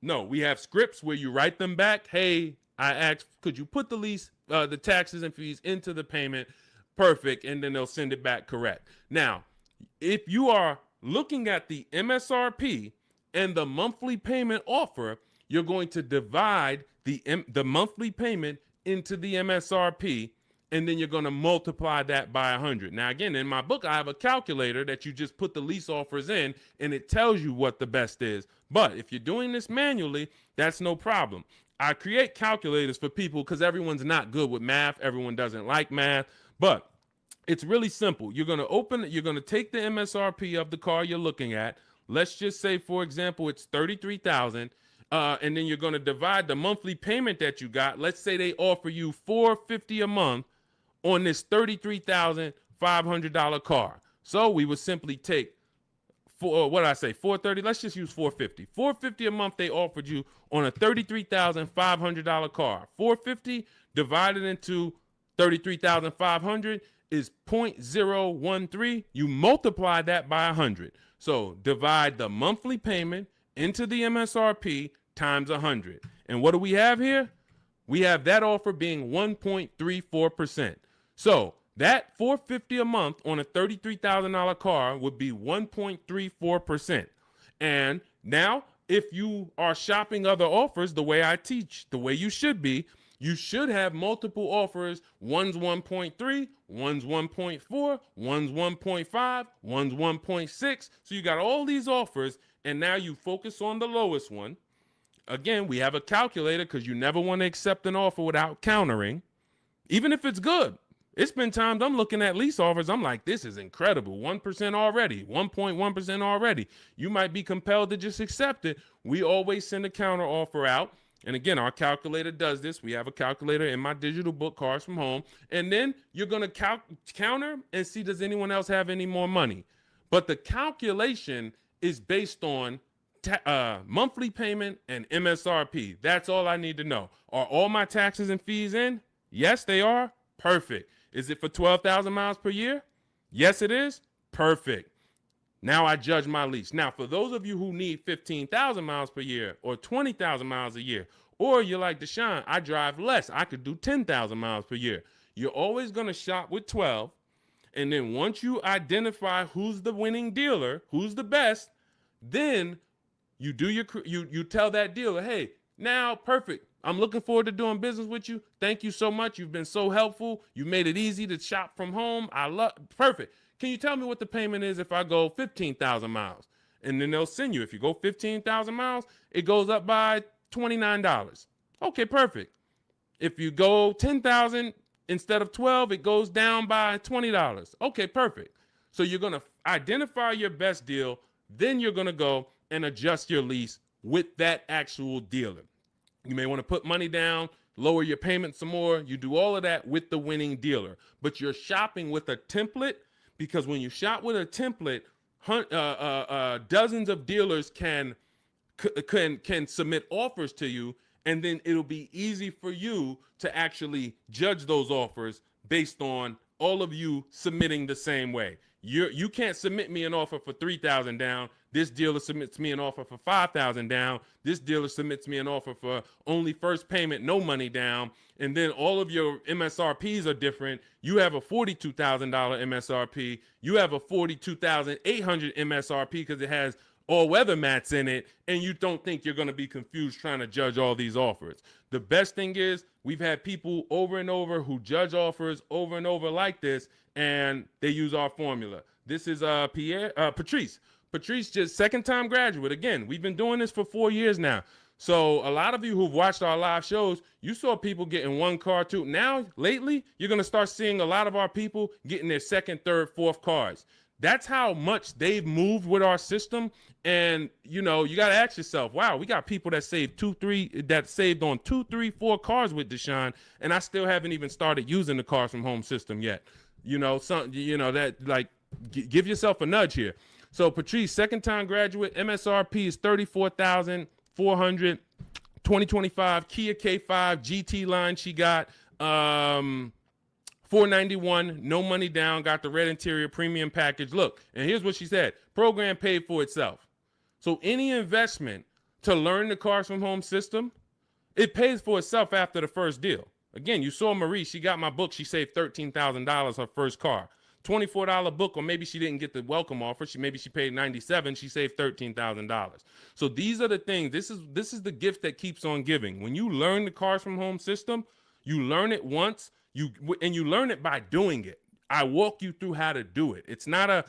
No, we have scripts where you write them back. Hey, I asked, could you put the lease, the taxes and fees into the payment? Perfect. And then they'll send it back correct. Now, if you are looking at the MSRP and the monthly payment offer, you're going to divide the monthly payment into the MSRP, and then you're going to multiply that by 100. Now, again, in my book, I have a calculator that you just put the lease offers in, and it tells you what the best is. But if you're doing this manually, that's no problem. I create calculators for people because everyone's not good with math. Everyone doesn't like math, but it's really simple. You're going to take the MSRP of the car you're looking at. Let's just say, for example, it's $33,000. And then you're going to divide the monthly payment that you got. Let's say they offer you $450 a month on this $33,500 car. So we would simply take $430. Let's just use $450. $450 a month they offered you on a $33,500 car. $450 divided into $33,500 is 0.013. You multiply that by 100. So divide the monthly payment into the MSRP times 100. And what do we have here? We have that offer being 1.34%. So that $450 a month on a $33,000 car would be 1.34%. And now, if you are shopping other offers the way I teach, the way you should be, you should have multiple offers. One's 1.3, one's 1.4, one's 1.5, one's 1.6. So you got all these offers, and now you focus on the lowest one. Again, we have a calculator because you never want to accept an offer without countering, even if it's good. It's been times I'm looking at lease offers. I'm like, this is incredible. 1% already, 1.1% already. You might be compelled to just accept it. We always send a counter offer out. And again, our calculator does this. We have a calculator in my digital book, Cars from Home. And then you're going to counter and see, does anyone else have any more money? But the calculation is based on monthly payment and MSRP. That's all I need to know. Are all my taxes and fees in? Yes, they are. Perfect. Is it for 12,000 miles per year? Yes, it is. Perfect. Now I judge my lease. Now, for those of you who need 15,000 miles per year or 20,000 miles a year, or you're like Deshone, I drive less. I could do 10,000 miles per year. You're always going to shop with 12. And then once you identify who's the winning dealer, who's the best, then you do you tell that dealer, hey, now perfect. I'm looking forward to doing business with you. Thank you so much. You've been so helpful. You made it easy to shop from home. Perfect. Can you tell me what the payment is if I go 15,000 miles? And then they'll send you. If you go 15,000 miles, it goes up by $29. Okay, perfect. If you go 10,000 instead of 12, it goes down by $20. Okay, perfect. So you're going to identify your best deal. Then you're going to go and adjust your lease with that actual dealer. You may want to put money down, lower your payment some more. You do all of that with the winning dealer. But you're shopping with a template, because when you shop with a template, dozens of dealers can submit offers to you, and then it'll be easy for you to actually judge those offers based on all of you submitting the same way. You can't submit me an offer for 3,000 down. This dealer submits me an offer for 5,000 down. This dealer submits me an offer for only first payment, no money down. And then all of your MSRPs are different. You have a $42,000 MSRP. You have a $42,800 MSRP because it has all weather mats in it. And you don't think you're going to be confused trying to judge all these offers. The best thing is we've had people over and over who judge offers over and over like this, and they use our formula. This is Patrice. Patrice, just second-time graduate. Again, we've been doing this for 4 years now. So a lot of you who've watched our live shows, you saw people getting one car, too. Now, lately, you're going to start seeing a lot of our people getting their second, third, fourth cars. That's how much they've moved with our system. And, you know, you got to ask yourself, wow, we got people that saved saved on 2, 3, 4 cars with Deshone, and I still haven't even started using the Cars from Home system yet. You know, give yourself a nudge here. So Patrice, second time graduate, MSRP is $34,400. 2025 Kia K5 GT line she got. $491, no money down, got the red interior premium package. Look, and here's what she said. Program paid for itself. So any investment to learn the Cars from Home system, it pays for itself after the first deal. Again, you saw Marie, she got my book, she saved $13,000 her first car. $24 book, or maybe she didn't get the welcome offer. Maybe she paid $97, she saved $13,000. So these are the things, this is the gift that keeps on giving. When you learn the Cars from Home system, you learn it once, you learn it by doing it. I walk you through how to do it. It's not a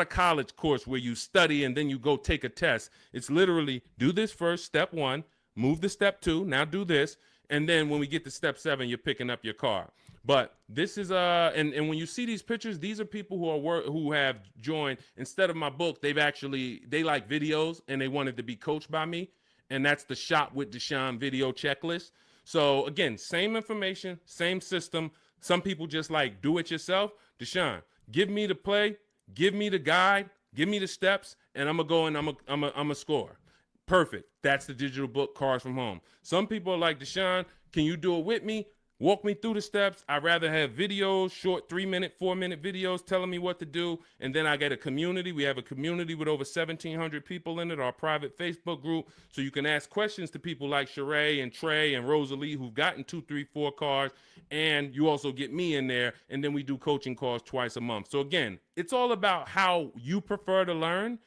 college course where you study and then you go take a test. It's literally do this first, step 1, move to step 2, now do this, and then when we get to step 7, you're picking up your car. But this is and when you see these pictures, these are people who have joined. Instead of my book, they like videos and they wanted to be coached by me, and that's the Shop with Deshone video checklist. So again, same information, same system. Some people just like do it yourself. Deshone, give me the play, give me the guide, give me the steps, and I'm gonna go and I'm a score. Perfect. That's the digital book, Cars from Home. Some people are like, Deshone, can you do it with me? Walk me through the steps. I'd rather have videos, short 3-minute, 4-minute videos telling me what to do. And then I get a community. We have a community with over 1,700 people in it, our private Facebook group. So you can ask questions to people like Sheree and Trey and Rosalie who've gotten 2, 3, 4 cars. And you also get me in there. And then we do coaching calls twice a month. So again, it's all about how you prefer to learn.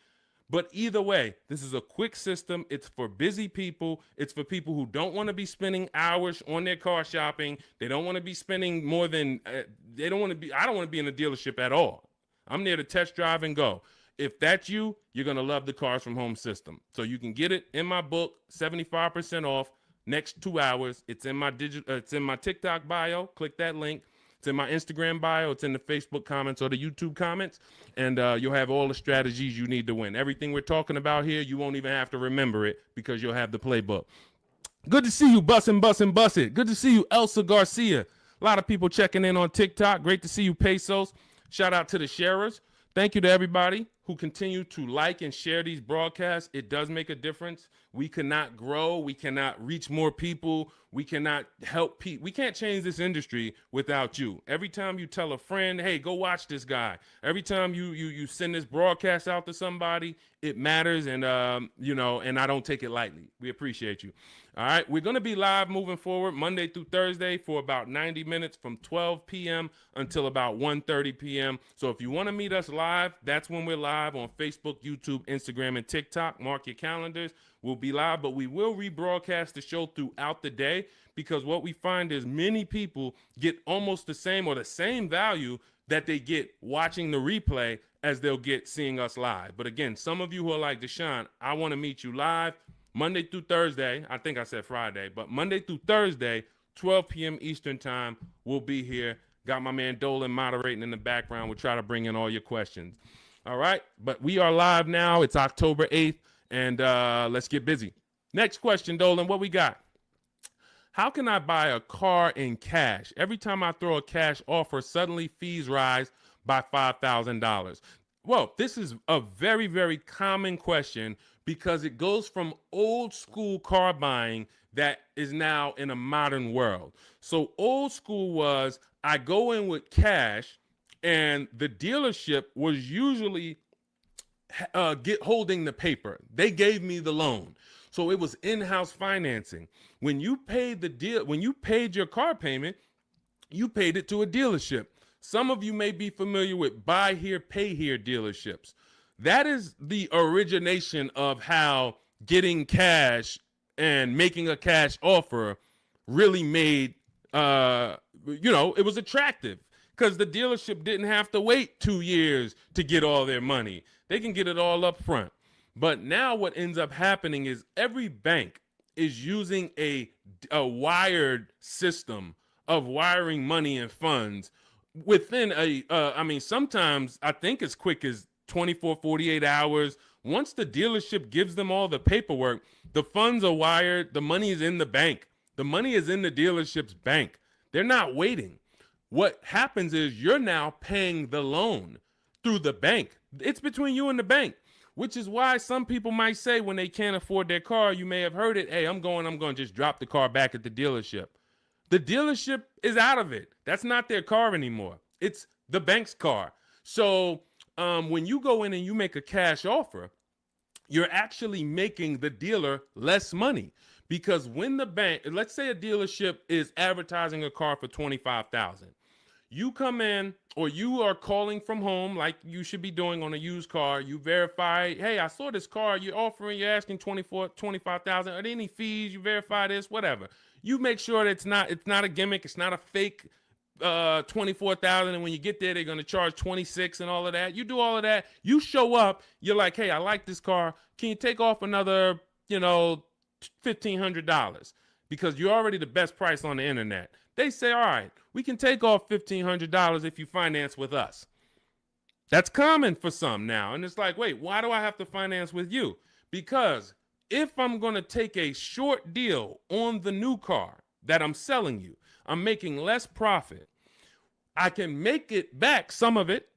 But either way, this is a quick system. It's for busy people. It's for people who don't want to be spending hours on their car shopping. They don't want to be spending more than, I don't want to be in a dealership at all. I'm there to test drive and go. If that's you, you're going to love the Cars from Home system. So you can get it in my book, 75% off, next 2 hours. It's in my it's in my TikTok bio. Click that link. It's in my Instagram bio. It's in the Facebook comments or the YouTube comments. And you'll have all the strategies you need to win. Everything we're talking about here, you won't even have to remember it because you'll have the playbook. Good to see you, Bussin'. Good to see you, Elsa Garcia. A lot of people checking in on TikTok. Great to see you, Pesos. Shout out to the sharers. Thank you to everybody who continue to like and share these broadcasts. It does make a difference. We cannot grow. We cannot reach more people. We cannot help people. We can't change this industry without you. Every time you tell a friend, hey, go watch this guy. Every time you send this broadcast out to somebody, it matters. And, and I don't take it lightly. We appreciate you. All right. We're going to be live moving forward Monday through Thursday for about 90 minutes from 12 p.m. until about 1:30 p.m. So if you want to meet us live, that's when we're live on Facebook, YouTube, Instagram, and TikTok. Mark your calendars. We'll be live, but we will rebroadcast the show throughout the day because what we find is many people get almost the same or the same value that they get watching the replay as they'll get seeing us live. But again, some of you who are like, Deshone, I want to meet you live Monday through Thursday. I think I said Friday, but Monday through Thursday, 12 p.m. Eastern time, we'll be here. Got my man Dolan moderating in the background. We'll try to bring in all your questions. All right, but we are live now. It's October 8th. And let's get busy. Next question, Dolan, what we got? How can I buy a car in cash? Every time I throw a cash offer, suddenly fees rise by $5,000. Well, this is a very, very common question because it goes from old school car buying that is now in a modern world. So old school was I go in with cash and the dealership was usually holding the paper. They gave me the loan. So it was in-house financing. When you paid when you paid your car payment, you paid it to a dealership. Some of you may be familiar with buy here, pay here dealerships. That is the origination of how getting cash and making a cash offer really made, it was attractive because the dealership didn't have to wait 2 years to get all their money. They can get it all up front. But now what ends up happening is every bank is using a wired system of wiring money and funds within sometimes I think as quick as 24, 48 hours. Once the dealership gives them all the paperwork, the funds are wired. The money is in the bank. The money is in the dealership's bank. They're not waiting. What happens is you're now paying the loan through the bank. It's between you and the bank. which is why some people might say when they can't afford their car, you may have heard it, hey, I'm going to just drop the car back at the dealership. The dealership is out of it. That's not their car anymore. It's the bank's car. So when you go in and you make a cash offer, you're actually making the dealer less money, because when the bank, let's say a dealership is advertising a car for $25,000. You come in, or you are calling from home like you should be doing on a used car. You verify, hey, I saw this car you're offering, you're asking 25,000. Are there any fees? You verify this, whatever. You make sure that it's not a gimmick, it's not a fake 24,000, and when you get there they're going to charge 26 and all of that. You do all of that, you show up, you're like, hey, I like this car, can you take off another $1,500, because you're already the best price on the internet. They say, all right, we can take off $1,500 if you finance with us. That's common for some now, and it's like, wait, why do I have to finance with you? Because if I'm going to take a short deal on the new car that I'm selling you, I'm making less profit. I can make it back, some of it,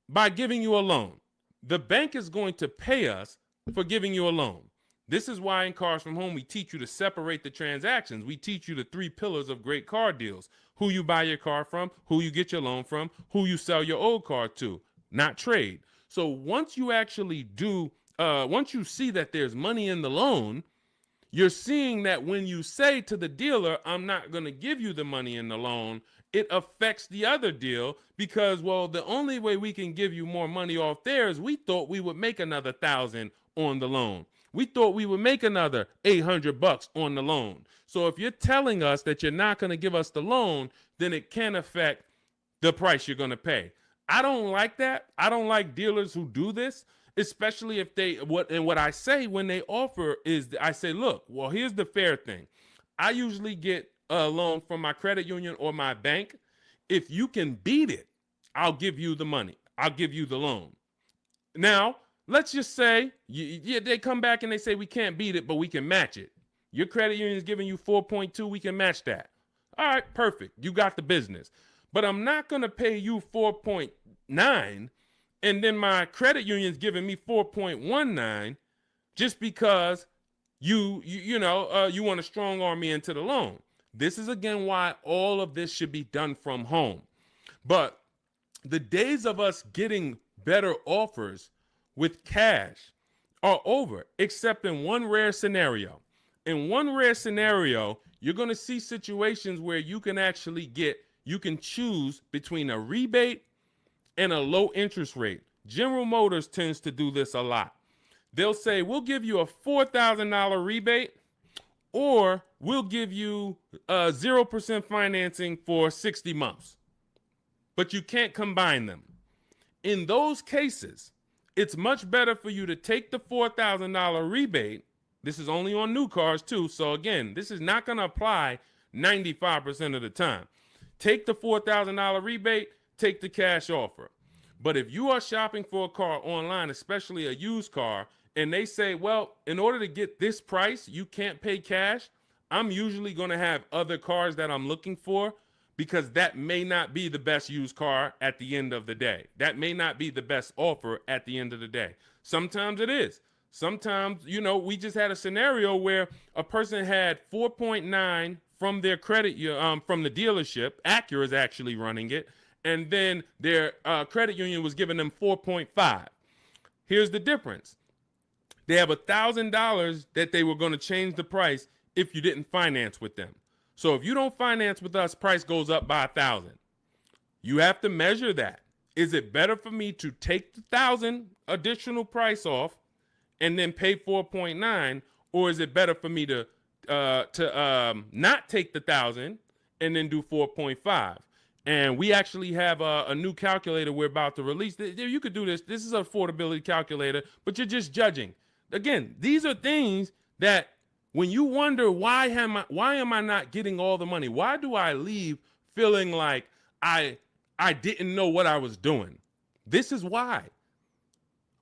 by giving you a loan. The bank is going to pay us for giving you a loan. This is why in Cars from Home, we teach you to separate the transactions. We teach you the 3 pillars of great car deals: who you buy your car from, who you get your loan from, who you sell your old car to, not trade. So once you actually once you see that there's money in the loan, you're seeing that when you say to the dealer, I'm not going to give you the money in the loan, it affects the other deal, because, well, the only way we can give you more money off there is we thought we would make another $1,000 on the loan. We thought we would make another $800 on the loan. So if you're telling us that you're not going to give us the loan, then it can affect the price you're going to pay. I don't like that. I don't like dealers who do this, especially if what I say when they offer is, I say, look, well, here's the fair thing. I usually get a loan from my credit union or my bank. If you can beat it, I'll give you the money. I'll give you the loan. Now, let's just say they come back and they say, we can't beat it, but we can match it. Your credit union is giving you 4.2. We can match that. All right, perfect. You got the business. But I'm not going to pay you 4.9, and then my credit union's giving me 4.19 just because you want to strong arm me into the loan. This is, again, why all of this should be done from home. But the days of us getting better offers with cash are over, except in one rare scenario. In one rare scenario, you're going to see situations where you can choose between a rebate and a low interest rate. General Motors tends to do this a lot. They'll say, we'll give you a $4,000 rebate, or we'll give you 0% financing for 60 months. But you can't combine them. In those cases, it's much better for you to take the $4,000 rebate. This is only on new cars too. So again, this is not going to apply 95% of the time. Take the $4,000 rebate, take the cash offer. But if you are shopping for a car online, especially a used car, and they say, well, in order to get this price, you can't pay cash, I'm usually going to have other cars that I'm looking for, because that may not be the best used car at the end of the day. That may not be the best offer at the end of the day. Sometimes it is. Sometimes, we just had a scenario where a person had 4.9 from their credit, from the dealership. Acura is actually running it. And then their credit union was giving them 4.5. Here's the difference. They have $1,000 that they were going to change the price if you didn't finance with them. So if you don't finance with us, price goes up by $1,000. You have to measure that. Is it better for me to take the $1,000 additional price off and then pay 4.9, or is it better for me to not take the $1,000 and then do 4.5? And we actually have a new calculator we're about to release. You could do this. This is an affordability calculator, but you're just judging. Again, these are things that when you wonder, why am I not getting all the money? Why do I leave feeling like I didn't know what I was doing? This is why.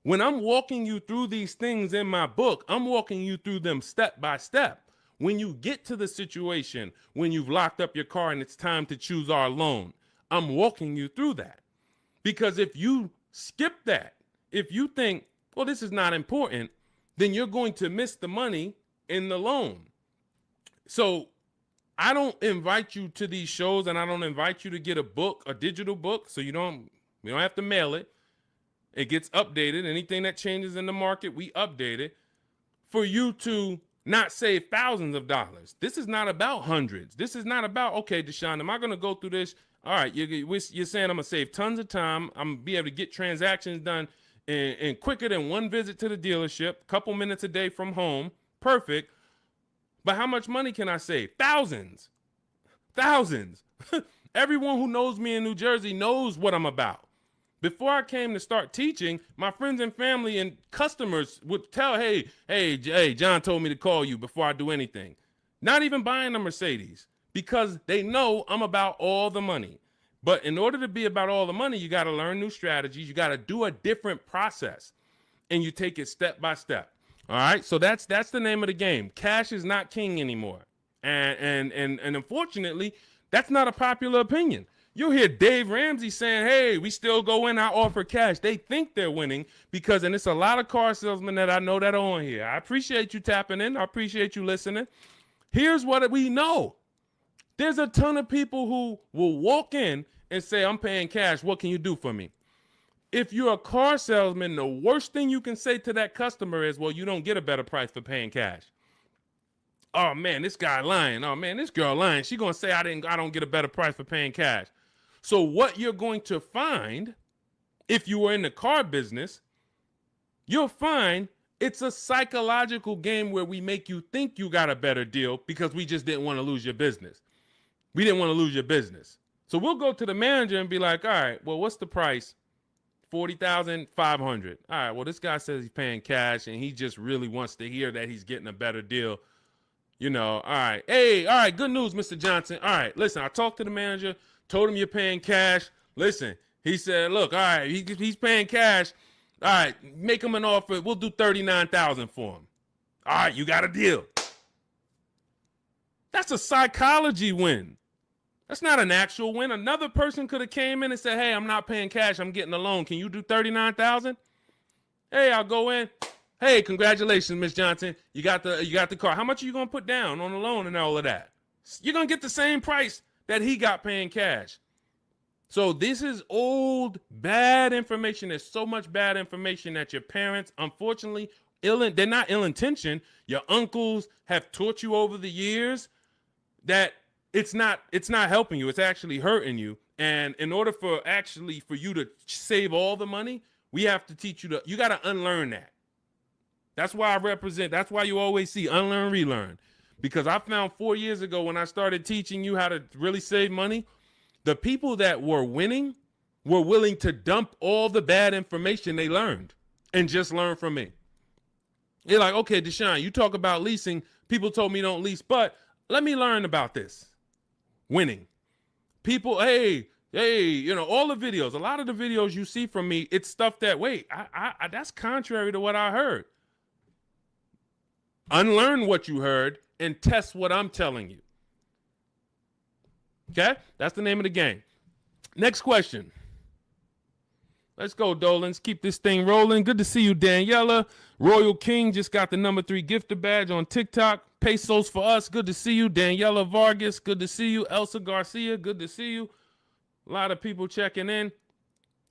When I'm walking you through these things in my book, I'm walking you through them step by step. When you get to the situation, when you've locked up your car and it's time to choose our loan, I'm walking you through that. Because if you skip that, if you think, well, this is not important, then you're going to miss the money in the loan. So I don't invite you to these shows, and I don't invite you to get a book, a digital book, so we don't have to mail it. It gets updated. Anything that changes in the market, we update it for you to not save thousands of dollars. This is not about hundreds. This is not about, okay, Deshone, am I going to go through this? All right, you're saying I'm going to save tons of time. I'm going to be able to get transactions done in quicker than one visit to the dealership, couple minutes a day from home. Perfect. But how much money can I save? Thousands. Thousands. Everyone who knows me in New Jersey knows what I'm about. Before I came to start teaching, my friends and family and customers would tell, hey, John told me to call you before I do anything. Not even buying a Mercedes, because they know I'm about all the money. But in order to be about all the money, you got to learn new strategies. You got to do a different process, and you take it step by step. All right, so that's the name of the game. Cash is not king anymore, and unfortunately, that's not a popular opinion. You'll hear Dave Ramsey saying, hey, we still go in, I offer cash. They think they're winning because, and it's a lot of car salesmen that I know that are on here. I appreciate you tapping in. I appreciate you listening. Here's what we know. There's a ton of people who will walk in and say, I'm paying cash. What can you do for me? If you're a car salesman, the worst thing you can say to that customer is, well, you don't get a better price for paying cash. Oh man, this guy lying. Oh man, this girl lying. She gonna say I don't get a better price for paying cash. So what you're going to find, if you were in the car business, you'll find it's a psychological game where we make you think you got a better deal because we just didn't want to lose your business. We didn't want to lose your business. So we'll go to the manager and be like, all right, well, what's the price? $40,500. All right, well, this guy says he's paying cash and he just really wants to hear that he's getting a better deal. You know, all right. Hey, all right, good news, Mr. Johnson. All right, listen, I talked to the manager, told him you're paying cash. Listen, he said, look, all right, he's paying cash. All right, make him an offer. We'll do $39,000 for him. All right, you got a deal. That's a psychology win. That's not an actual win. Another person could have came in and said, hey, I'm not paying cash. I'm getting a loan. Can you do $39,000? Hey, I'll go in. Hey, congratulations, Miss Johnson. You got the car. How much are you going to put down on the loan and all of that? You're going to get the same price that he got paying cash. So this is old, bad information. There's so much bad information that your parents, unfortunately, they're not ill-intentioned. Your uncles have taught you over the years that it's not helping you. It's actually hurting you. And in order for you to save all the money, we have to teach you you got to unlearn that. That's why that's why you always see unlearn, relearn. Because I found 4 years ago when I started teaching you how to really save money, the people that were winning were willing to dump all the bad information they learned and just learn from me. They're like, okay, Deshone, you talk about leasing. People told me don't lease, but let me learn about this. Winning. People, hey, all the videos, a lot of the videos you see from me, it's stuff that, wait, I that's contrary to what I heard. Unlearn what you heard and test what I'm telling you. Okay? That's the name of the game. Next question. Let's go, Dolans. Keep this thing rolling. Good to see you, Daniela. Royal King just got the #3 gifter badge on TikTok. Pesos for us. Good to see you. Daniela Vargas. Good to see you. Elsa Garcia. Good to see you. A lot of people checking in.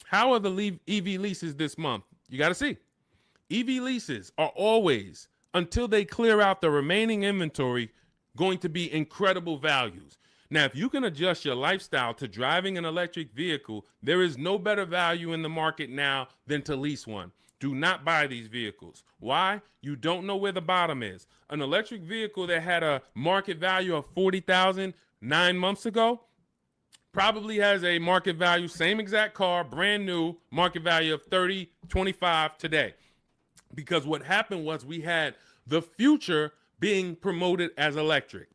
How are the EV leases this month? You got to see. EV leases are always, until they clear out the remaining inventory, going to be incredible values. Now, if you can adjust your lifestyle to driving an electric vehicle, there is no better value in the market now than to lease one. Do not buy these vehicles. Why? You don't know where the bottom is. An electric vehicle that had a market value of $40,000 9 months ago probably has a market value, same exact car, brand new, market value of $30, $25 today. Because what happened was we had the future being promoted as electric.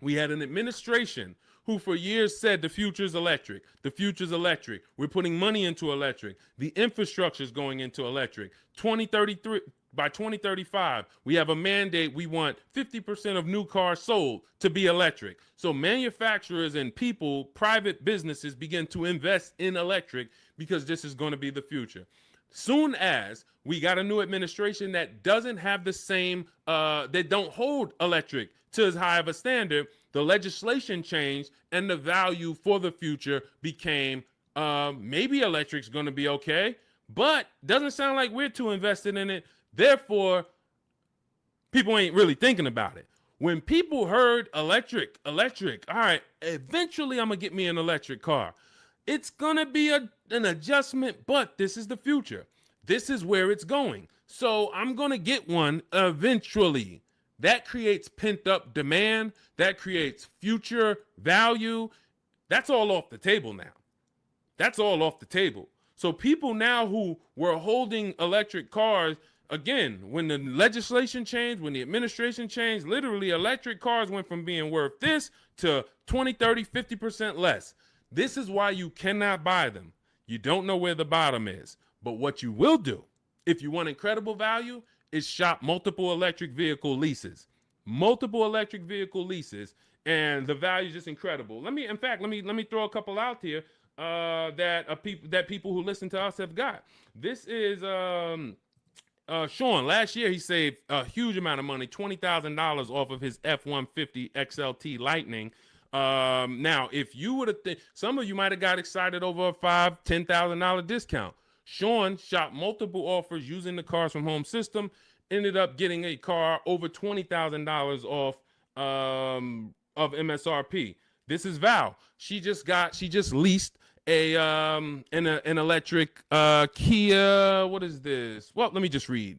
We had an administration who for years said the future's electric. The future's electric. We're putting money into electric. The infrastructure is going into electric. 2033, by 2035, we have a mandate. We want 50% of new cars sold to be electric. So manufacturers and people, private businesses begin to invest in electric because this is going to be the future. Soon as we got a new administration that doesn't have the same, that don't hold electric to as high of a standard, the legislation changed and the value for the future became maybe electric's going to be okay, but doesn't sound like we're too invested in it. Therefore, people ain't really thinking about it. When people heard electric, all right, eventually I'm going to get me an electric car. It's going to be an adjustment, but this is the future. This is where it's going. So I'm going to get one eventually. That creates pent up demand. That creates future value. That's all off the table now. That's all off the table. So people now who were holding electric cars, again, when the legislation changed, when the administration changed, literally electric cars went from being worth this to 20, 30, 50% less. This is why you cannot buy them. You don't know where the bottom is. But what you will do, if you want incredible value, is shop multiple electric vehicle leases. Multiple electric vehicle leases, and the value is just incredible. Let me throw a couple out here that people who listen to us have got. This is Sean. Last year he saved a huge amount of money, $20,000 off of his F-150 XLT Lightning. Now, if you would have, some of you might have got excited over a $5,000-$10,000 discount. Sean shopped multiple offers using the Cars from Home system, ended up getting a car over $20,000 off of MSRP. This is Val. She just leased an electric Kia. What is this? Well, let me just read.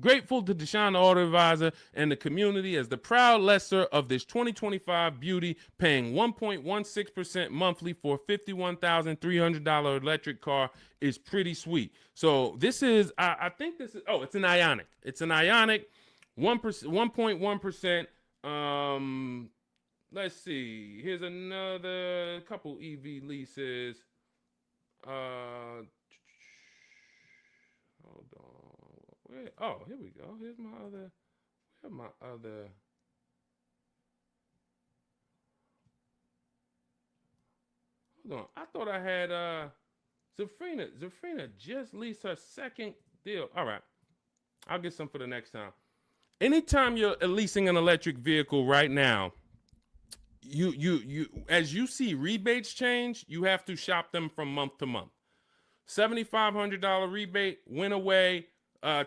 Grateful to Deshone the Auto Advisor and the community as the proud lessor of this 2025 beauty, paying 1.16% monthly for a $51,300 electric car is pretty sweet. So this is, I think this is, it's an Ioniq. It's an Ioniq, 1.1%. Let's see. Here's another couple EV leases. Hold on. Here we go. Here's my other. Hold on. I thought I had Zafrina. Zafrina just leased her second deal. All right. I'll get some for the next time. Anytime you're leasing an electric vehicle right now, you as you see rebates change, you have to shop them from month to month. $7,500 rebate went away.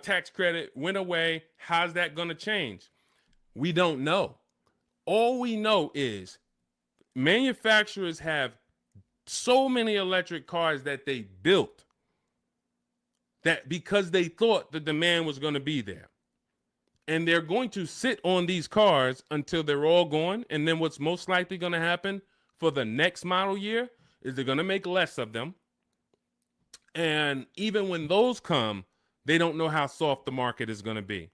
Tax credit went away. How's that going to change? We don't know. All we know is manufacturers have so many electric cars that they built that because they thought the demand was going to be there. And they're going to sit on these cars until they're all gone. And then what's most likely going to happen for the next model year is they're going to make less of them. And even when those come, they don't know how soft the market is going to be.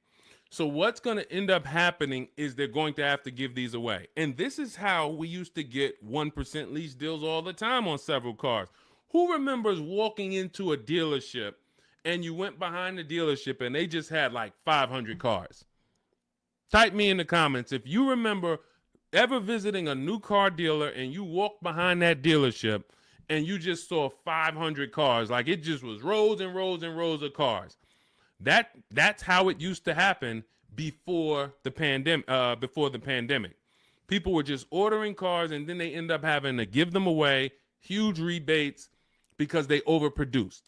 So what's going to end up happening is they're going to have to give these away. And this is how we used to get 1% lease deals all the time on several cars. Who remembers walking into a dealership and you went behind the dealership and they just had like 500 cars? Type me in the comments if you remember ever visiting a new car dealer and you walked behind that dealership and you just saw 500 cars, like it just was rows and rows and rows of cars. That's how it used to happen before the pandemic. People were just ordering cars and then they end up having to give them away, huge rebates because they overproduced.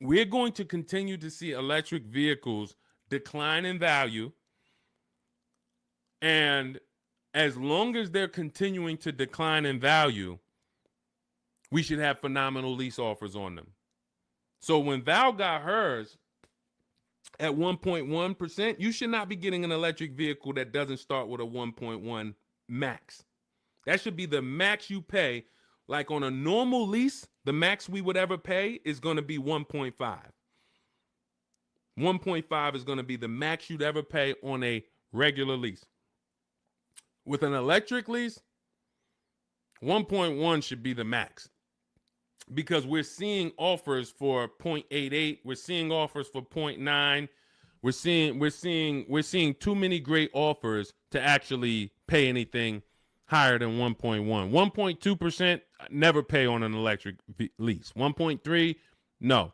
We're going to continue to see electric vehicles decline in value. And as long as they're continuing to decline in value, we should have phenomenal lease offers on them. So when Val got hers at 1.1%, you should not be getting an electric vehicle that doesn't start with a 1.1 max. That should be the max you pay. Like on a normal lease, the max we would ever pay is going to be 1.5. 1.5 is going to be the max you'd ever pay on a regular lease. With an electric lease, 1.1 should be the max. Because we're seeing offers for 0.88, we're seeing offers for 0.9. We're seeing too many great offers to actually pay anything higher than 1.1. 1.2% never pay on an electric lease. 1.3, no.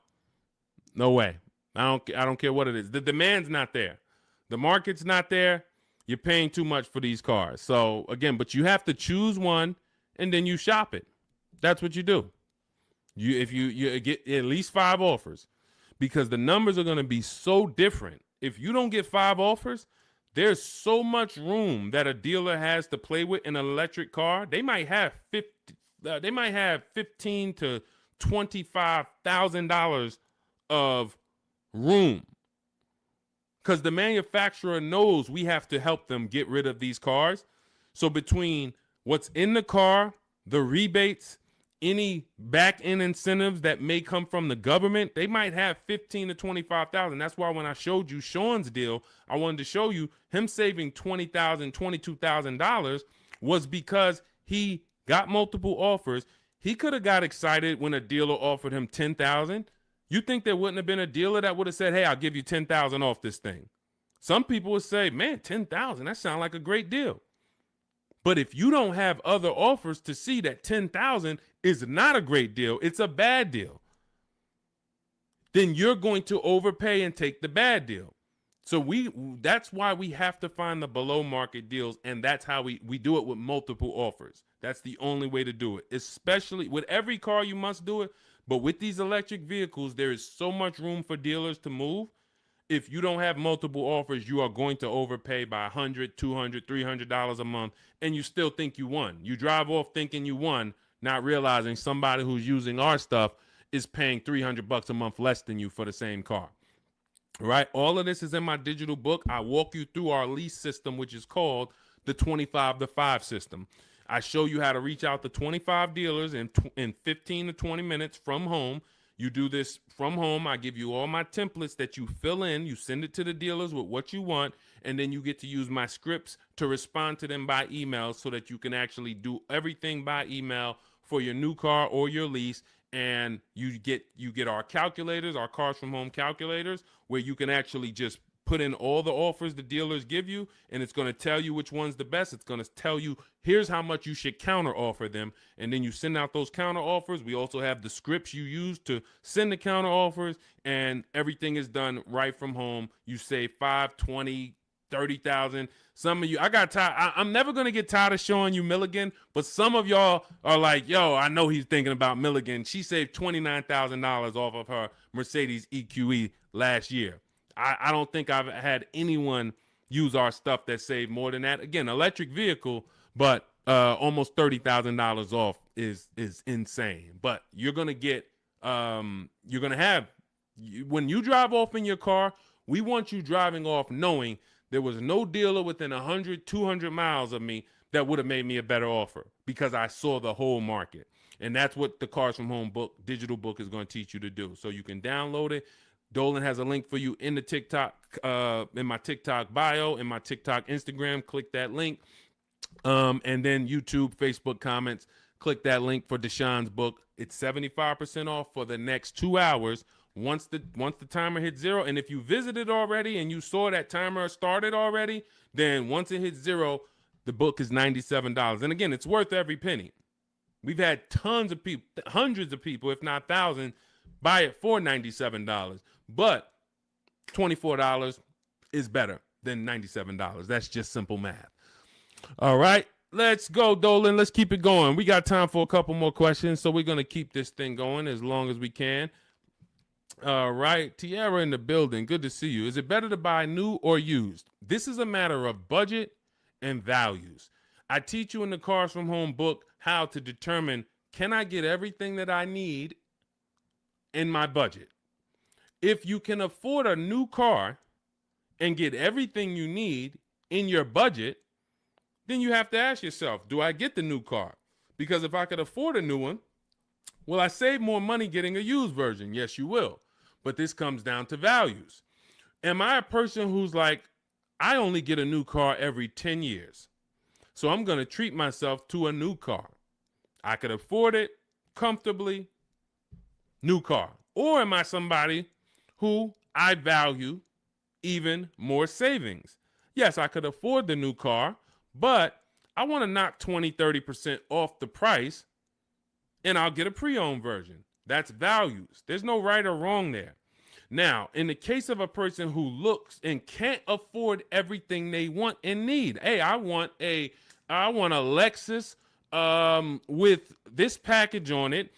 No way. I don't care what it is. The demand's not there. The market's not there. You're paying too much for these cars. So again, but you have to choose one and then you shop it. That's what you do. If you get at least 5 offers, because the numbers are going to be so different. If you don't get 5 offers, there's so much room that a dealer has to play with in an electric car. They might have 50, they might have $15,000 to $25,000 of room, because the manufacturer knows we have to help them get rid of these cars. So between what's in the car, the rebates, any back end incentives that may come from the government, they might have 15 to 25,000. That's why when I showed you Sean's deal, I wanted to show you him saving $20,000, $22,000 was because he got multiple offers. He could have got excited when a dealer offered him 10,000. You think there wouldn't have been a dealer that would have said, "Hey, I'll give you 10,000 off this thing"? Some people would say, "Man, 10,000, that sounds like a great deal." But if you don't have other offers to see that 10,000 is not a great deal, it's a bad deal, then you're going to overpay and take the bad deal. So that's why we have to find the below market deals, and that's how we do it with multiple offers. That's the only way to do it. Especially with every car, you must do it. But with these electric vehicles, there is so much room for dealers to move. If you don't have multiple offers, you are going to overpay by $100, $200, $300 a month, and you still think you won. You drive off thinking you won, not realizing somebody who's using our stuff is paying $300 a month less than you for the same car. Right? All of this is in my digital book. I walk you through our lease system, which is called the 25 to 5 system. I show you how to reach out to 25 dealers in 15 to 20 minutes from home. You do this from home. I give you all my templates that you fill in. You send it to the dealers with what you want, and then you get to use my scripts to respond to them by email so that you can actually do everything by email for your new car or your lease. And you get our calculators, our Cars from Home calculators, where you can actually just put in all the offers the dealers give you, and it's going to tell you which one's the best. It's going to tell you, here's how much you should counter offer them. And then you send out those counter offers. We also have the scripts you use to send the counter offers, and everything is done right from home. You save 5, 20, 30,000. Some of you, I got tired. I'm never going to get tired of showing you Milligan, but some of y'all are like, yo, I know he's thinking about Milligan. She saved $29,000 off of her Mercedes EQE last year. I don't think I've had anyone use our stuff that saved more than that. Again, electric vehicle, but almost $30,000 off is insane. But you're going to get, you're going to have, when you drive off in your car, we want you driving off knowing there was no dealer within 100, 200 miles of me that would have made me a better offer, because I saw the whole market. And that's what the Cars from Home book, digital book, is going to teach you to do. So you can download it. Dolan has a link for you in the TikTok, in my TikTok bio, in my TikTok Instagram. Click that link. And then YouTube, Facebook comments, click that link for Deshaun's book. It's 75% off for the next 2 hours. Once the timer hits 0, and if you visited already and you saw that timer started already, then once it hits 0, the book is $97. And again, it's worth every penny. We've had tons of people, hundreds of people, if not thousands, buy it for $97. But $24 is better than $97. That's just simple math. All right, let's go, Dolan. Let's keep it going. We got time for a couple more questions, so we're going to keep this thing going as long as we can. All right, Tiara in the building. Good to see you. Is it better to buy new or used? This is a matter of budget and values. I teach you in the Cars from Home book how to determine, can I get everything that I need in my budget? If you can afford a new car and get everything you need in your budget, then you have to ask yourself, do I get the new car? Because if I could afford a new one, will I save more money getting a used version? Yes, you will. But this comes down to values. Am I a person who's like, I only get a new car every 10 years, so I'm going to treat myself to a new car? I could afford it comfortably, new car. Or am I somebody who I value even more savings? Yes, I could afford the new car, but I want to knock 20, 30% off the price, and I'll get a pre-owned version. That's values. There's no right or wrong there. Now, in the case of a person who looks and can't afford everything they want and need, hey, I want a Lexus with this package on it,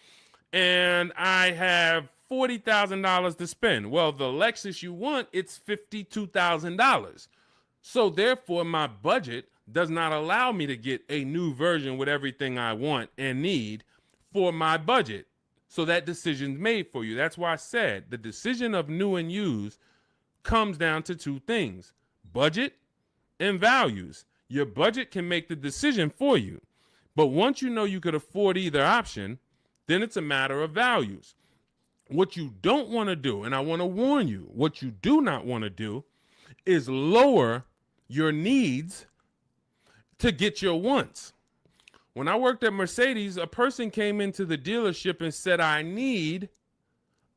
and I have $40,000 to spend. Well, the Lexus you want, it's $52,000. So therefore, my budget does not allow me to get a new version with everything I want and need for my budget. So that decision's made for you. That's why I said the decision of new and used comes down to two things: budget and values. Your budget can make the decision for you. But once you know you could afford either option, then it's a matter of values. What you don't want to do, and I want to warn you, what you do not want to do is lower your needs to get your wants. When I worked at Mercedes, a person came into the dealership and said, I need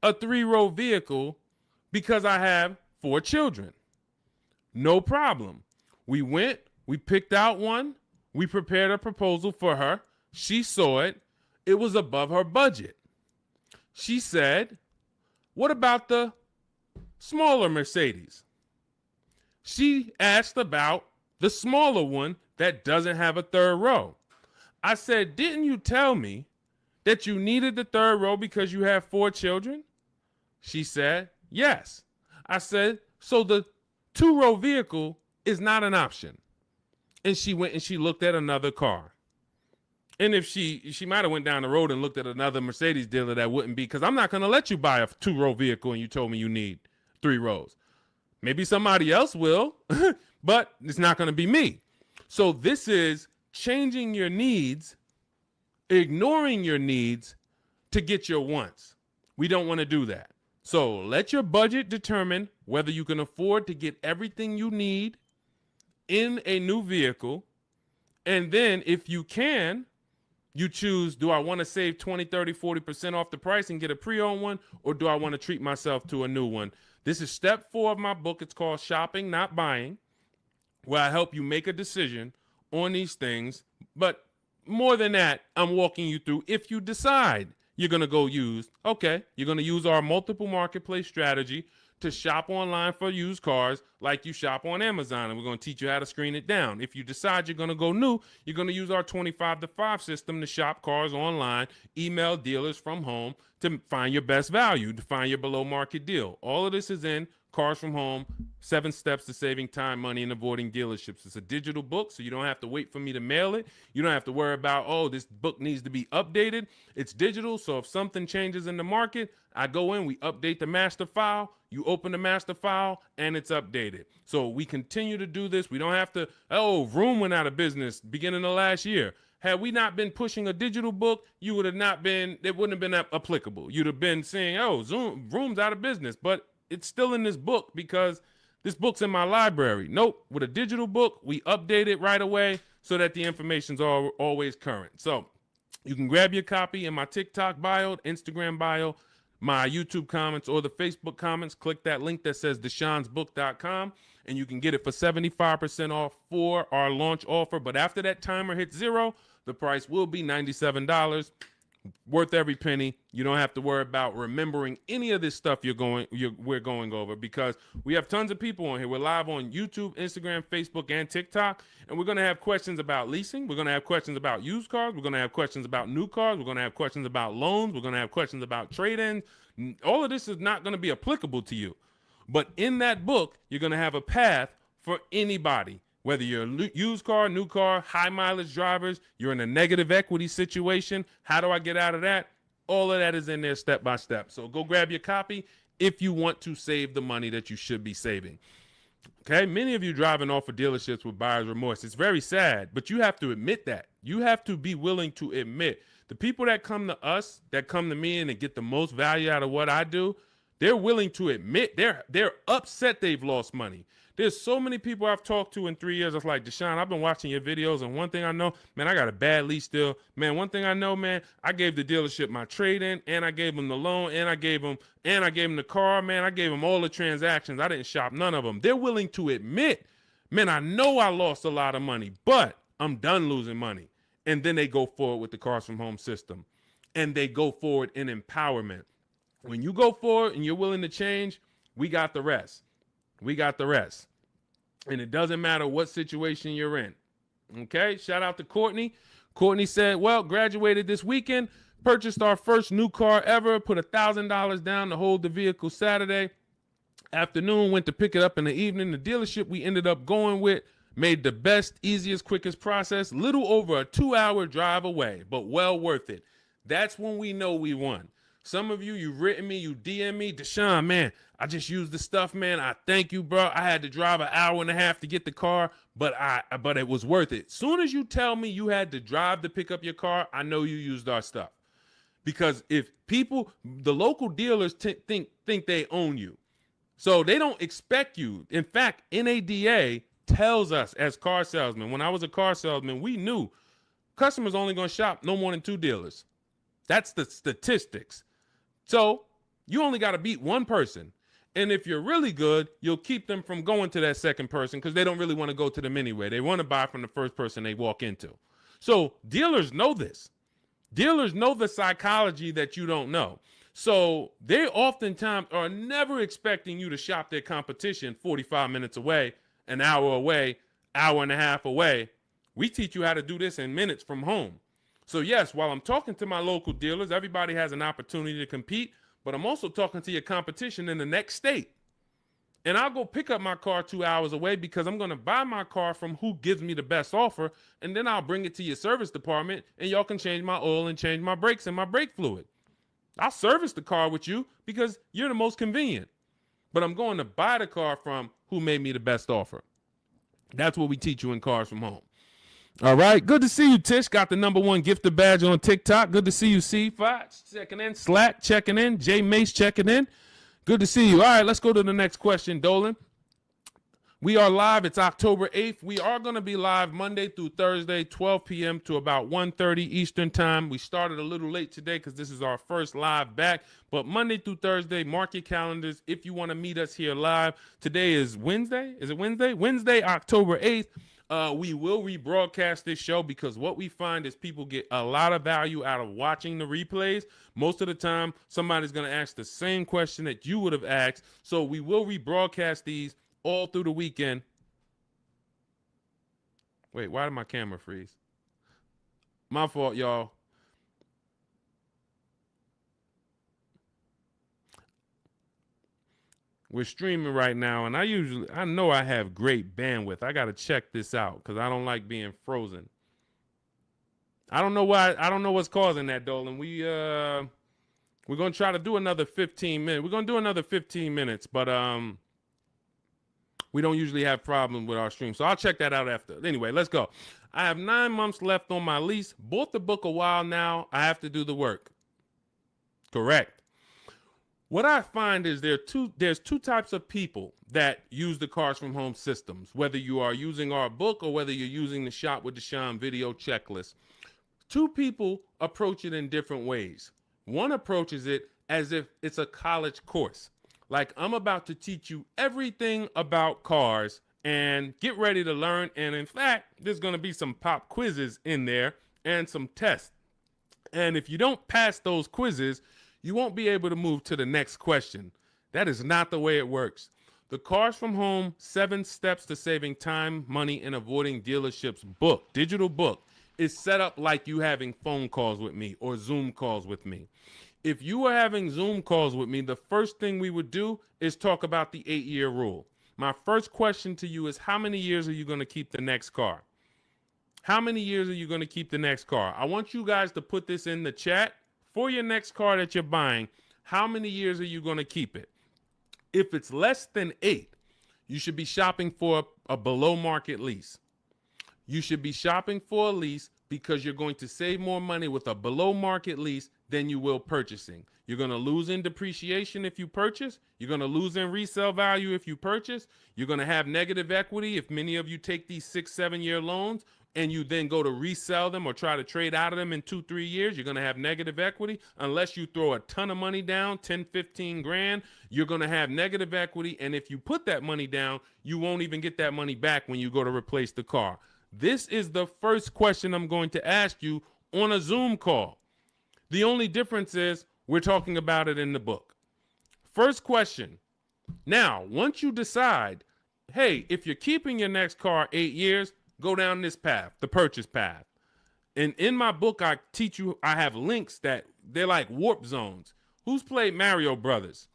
a 3-row vehicle because I have 4 children. No problem. We went, we picked out one, we prepared a proposal for her. She saw it. It was above her budget. She said, what about the smaller Mercedes? She asked about the smaller one that doesn't have a 3rd row. I said, didn't you tell me that you needed the 3rd row because you have 4 children? She said, yes. I said, so the 2-row vehicle is not an option. And she went and she looked at another car. And if she might have went down the road and looked at another Mercedes dealer, that wouldn't be, because I'm not going to let you buy a 2-row vehicle and you told me you need 3 rows. Maybe somebody else will, but it's not going to be me. So this is changing your needs, ignoring your needs to get your wants. We don't want to do that. So let your budget determine whether you can afford to get everything you need in a new vehicle. And then if you can, you choose, do I want to save 20, 30, 40% off the price and get a pre-owned one, or do I want to treat myself to a new one? This is step 4 of my book. It's called Shopping, Not Buying, where I help you make a decision on these things. But more than that, I'm walking you through, if you decide you're going to go used, okay, you're going to use our multiple marketplace strategy to shop online for used cars like you shop on Amazon, and we're going to teach you how to screen it down. If you decide you're going to go new, you're going to use our 25 to 5 system to shop cars online, email dealers from home to find your best value, to find your below market deal. All of this is in Cars from Home, 7 Steps to Saving Time, Money, and Avoiding Dealerships. It's a digital book, so you don't have to wait for me to mail it. You don't have to worry about, oh, this book needs to be updated. It's digital, so if something changes in the market, I go in, we update the master file, you open the master file, and it's updated. So we continue to do this. We don't have to, oh, Vroom went out of business beginning of last year. Had we not been pushing a digital book, you would have not been, it wouldn't have been applicable. You'd have been saying, oh, Vroom's out of business, but it's still in this book because this book's in my library. Nope, with a digital book, we update it right away so that the information's always current. So you can grab your copy in my TikTok bio, Instagram bio, my YouTube comments, or the Facebook comments. Click that link that says deshonsbook.com, and you can get it for 75% off for our launch offer. But after that timer hits 0, the price will be $97. Worth every penny. You don't have to worry about remembering any of this stuff we're going over, because we have tons of people on here. We're live on YouTube, Instagram, Facebook, and TikTok, and we're going to have questions about leasing. We're going to have questions about used cars. We're going to have questions about new cars. We're going to have questions about loans. We're going to have questions about trade-ins. All of this is not going to be applicable to you, but in that book, you're going to have a path for anybody. Whether you're a used car, new car, high mileage drivers, you're in a negative equity situation, how do I get out of that? All of that is in there step by step. So go grab your copy if you want to save the money that you should be saving. Okay, many of you driving off of dealerships with buyer's remorse. It's very sad, but you have to admit that. You have to be willing to admit the people that come to us, that come to me and get the most value out of what I do, they're willing to admit they're upset they've lost money. There's so many people I've talked to in 3 years. It's like, Deshone, I've been watching your videos, and one thing I know, man, I got a bad lease deal. Man, one thing I know, man, I gave the dealership my trade-in, and I gave them the loan, and I gave them the car, man. I gave them all the transactions. I didn't shop none of them. They're willing to admit, man, I know I lost a lot of money, but I'm done losing money. And then they go forward with the Cars from Home system, and they go forward in empowerment. When you go for it and you're willing to change, we got the rest. We got the rest. And it doesn't matter what situation you're in. Okay, shout out to Courtney. Courtney said, well, graduated this weekend, purchased our first new car ever, put $1,000 down to hold the vehicle Saturday afternoon, went to pick it up in the evening. The dealership we ended up going with made the best, easiest, quickest process, little over a 2-hour drive away, but well worth it. That's when we know we won. Some of you, you've written me, you DM me, Deshone, man, I just used the stuff, man. I thank you, bro. I had to drive an hour and a half to get the car, but it was worth it. Soon as you tell me you had to drive to pick up your car, I know you used our stuff. Because if people, the local dealers think they own you. So they don't expect you. In fact, NADA tells us as car salesmen, when I was a car salesman, we knew customers only going to shop no more than 2 dealers. That's the statistics. So you only got to beat one person. And if you're really good, you'll keep them from going to that second person because they don't really want to go to them anyway. They want to buy from the first person they walk into. So dealers know this. Dealers know the psychology that you don't know. So they oftentimes are never expecting you to shop their competition 45 minutes away, an hour away, hour and a half away. We teach you how to do this in minutes from home. So yes, while I'm talking to my local dealers, everybody has an opportunity to compete, but I'm also talking to your competition in the next state. And I'll go pick up my car 2 hours away because I'm going to buy my car from who gives me the best offer, and then I'll bring it to your service department, and y'all can change my oil and change my brakes and my brake fluid. I'll service the car with you because you're the most convenient. But I'm going to buy the car from who made me the best offer. That's what we teach you in Cars from Home. All right. Good to see you, Tish. Got the #1 gifted badge on TikTok. Good to see you, C5 checking in. Slack checking in. J Mace checking in. Good to see you. All right, let's go to the next question, Dolan. We are live. It's October 8th. We are going to be live Monday through Thursday, 12 p.m. to about 1:30 Eastern time. We started a little late today because this is our first live back. But Monday through Thursday, mark your calendars if you want to meet us here live. Today is Wednesday. Is it Wednesday? Wednesday, October 8th. We will rebroadcast this show because what we find is people get a lot of value out of watching the replays. Most of the time, somebody's going to ask the same question that you would have asked. So we will rebroadcast these all through the weekend. Wait, why did my camera freeze? My fault, y'all. We're streaming right now, and I know I have great bandwidth. I got to check this out because I don't like being frozen. I don't know why. I don't know what's causing that, Dolan. We're going to try to do another 15 minutes. We're going to do another 15 minutes, but we don't usually have problems with our stream. So I'll check that out after. Anyway, let's go. I have 9 months left on my lease. Bought the book a while now. I have to do the work. Correct. What I find is there's two types of people that use the Cars from Home systems, whether you are using our book or whether you're using the Shop with Deshone video checklist. 2 people approach it in different ways. One approaches it as if it's a college course. Like, I'm about to teach you everything about cars and get ready to learn. And in fact, there's going to be some pop quizzes in there and some tests. And if you don't pass those quizzes, you won't be able to move to the next question. That is not the way it works. The Cars from Home 7 Steps to Saving Time, Money, and Avoiding Dealerships book, digital book, is set up like you having phone calls with me or Zoom calls with me. If you were having Zoom calls with me, the first thing we would do is talk about the 8-year rule. My first question to you is, how many years are you going to keep the next car? How many years are you going to keep the next car? I want you guys to put this in the chat. For your next car that you're buying, how many years are you going to keep it? If it's less than 8, you should be shopping for a below market lease. You should be shopping for a lease because you're going to save more money with a below market lease than you will purchasing. You're going to lose in depreciation if you purchase. You're going to lose in resale value if you purchase. You're going to have negative equity if many of you take these 6-7 year loans and you then go to resell them or try to trade out of them in 2-3 years. You're going to have negative equity. Unless you throw a ton of money down, 10, 15 grand, you're going to have negative equity. And if you put that money down, you won't even get that money back when you go to replace the car. This is the first question I'm going to ask you on a Zoom call. The only difference is we're talking about it in the book. First question. Now, once you decide, hey, if you're keeping your next car 8 years, go down this path, the purchase path. And in my book, I teach you, I have links that they're like warp zones. Who's played Mario Brothers?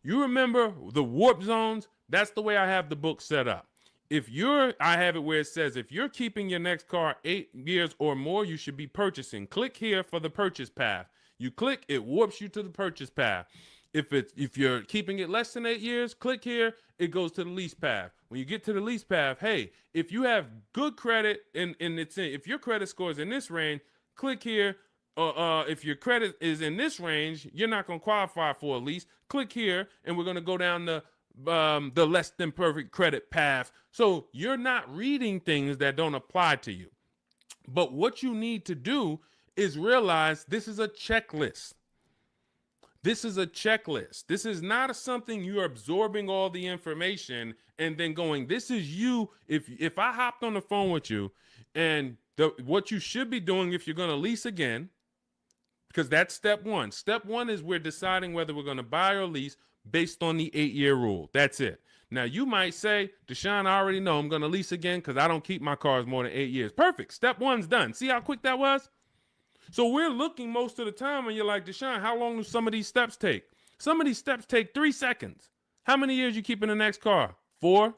You remember the warp zones? That's the way I have the book set up. I have it where it says, if you're keeping your next car 8 years or more, you should be purchasing. Click here for the purchase path. You click, it warps you to the purchase path. If you're keeping it less than 8 years, click here, it goes to the lease path. When you get to the lease path, hey, if you have good credit if your credit score is in this range, click here. If your credit is in this range, you're not going to qualify for a lease. Click here, and we're going to go down the less than perfect credit path. So you're not reading things that don't apply to you. But what you need to do is realize this is a checklist. This is a checklist. This is not something you're absorbing all the information and then going, this is you. If I hopped on the phone with you and what you should be doing if you're going to lease again, because that's step one. Step one is we're deciding whether we're going to buy or lease based on the 8-year rule. That's it. Now, you might say, Deshone, I already know I'm going to lease again because I don't keep my cars more than 8 years. Perfect. Step one's done. See how quick that was? So we're looking most of the time and you're like, Deshone, how long do some of these steps take? Some of these steps take 3 seconds. How many years you keep in the next car? 4?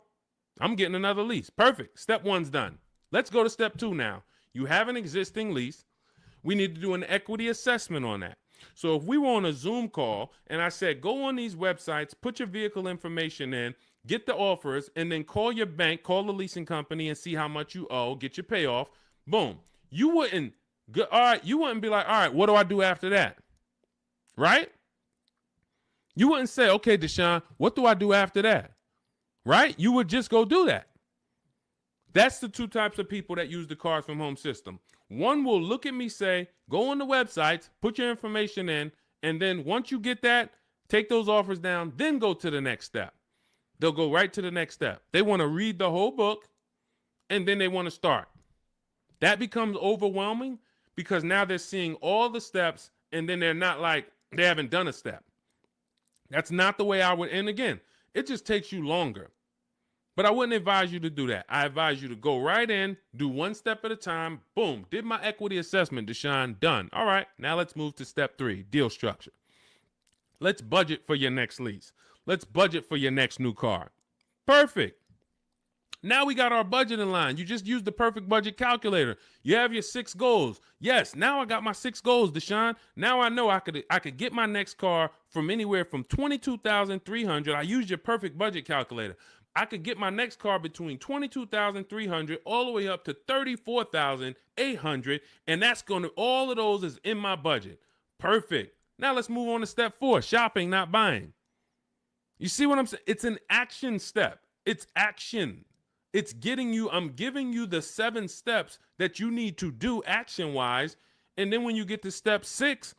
I'm getting another lease. Perfect. Step one's done. Let's go to step 2 now. You have an existing lease. We need to do an equity assessment on that. So if we were on a Zoom call and I said, go on these websites, put your vehicle information in, get the offers, and then call your bank, call the leasing company and see how much you owe, get your payoff. Boom. You wouldn't be like, all right, what do I do after that? Right? You wouldn't say, okay, Deshone, what do I do after that? Right? You would just go do that. That's the 2 types of people that use the Cars from Home system. One will look at me, say, go on the websites, put your information in, and then once you get that, take those offers down, then go to the next step. They'll go right to the next step. They want to read the whole book, and then they want to start. That becomes overwhelming because now they're seeing all the steps, and then they're not like, they haven't done a step. That's not the way I would, and again, it just takes you longer. But I wouldn't advise you to do that. I advise you to go right in, do 1 step at a time. Boom, did my equity assessment, Deshone, done. All right, now let's move to step 3, deal structure. Let's budget for your next lease. Let's budget for your next new car. Perfect. Now we got our budget in line. You just used the perfect budget calculator. You have your 6 goals. Yes, now I got my 6 goals, Deshone. Now I know I could get my next car from anywhere from $22,300. I used your perfect budget calculator. I could get my next car between $22,300 all the way up to $34,800, and that's going to, all of those is in my budget. Perfect. Now let's move on to step 4, shopping, not buying. You see what I'm saying? It's an action step. It's action. It's getting you, I'm giving you the 7 steps that you need to do action-wise, and then when you get to step 6,